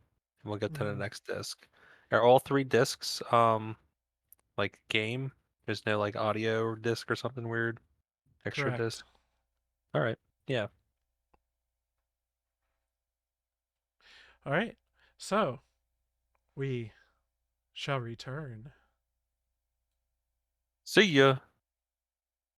we'll get to the Mhm. next disc. Are all 3 discs like game? There's no like audio disc or something weird? Extra Correct. disc? All right. Yeah. All right. So, we shall return. See ya.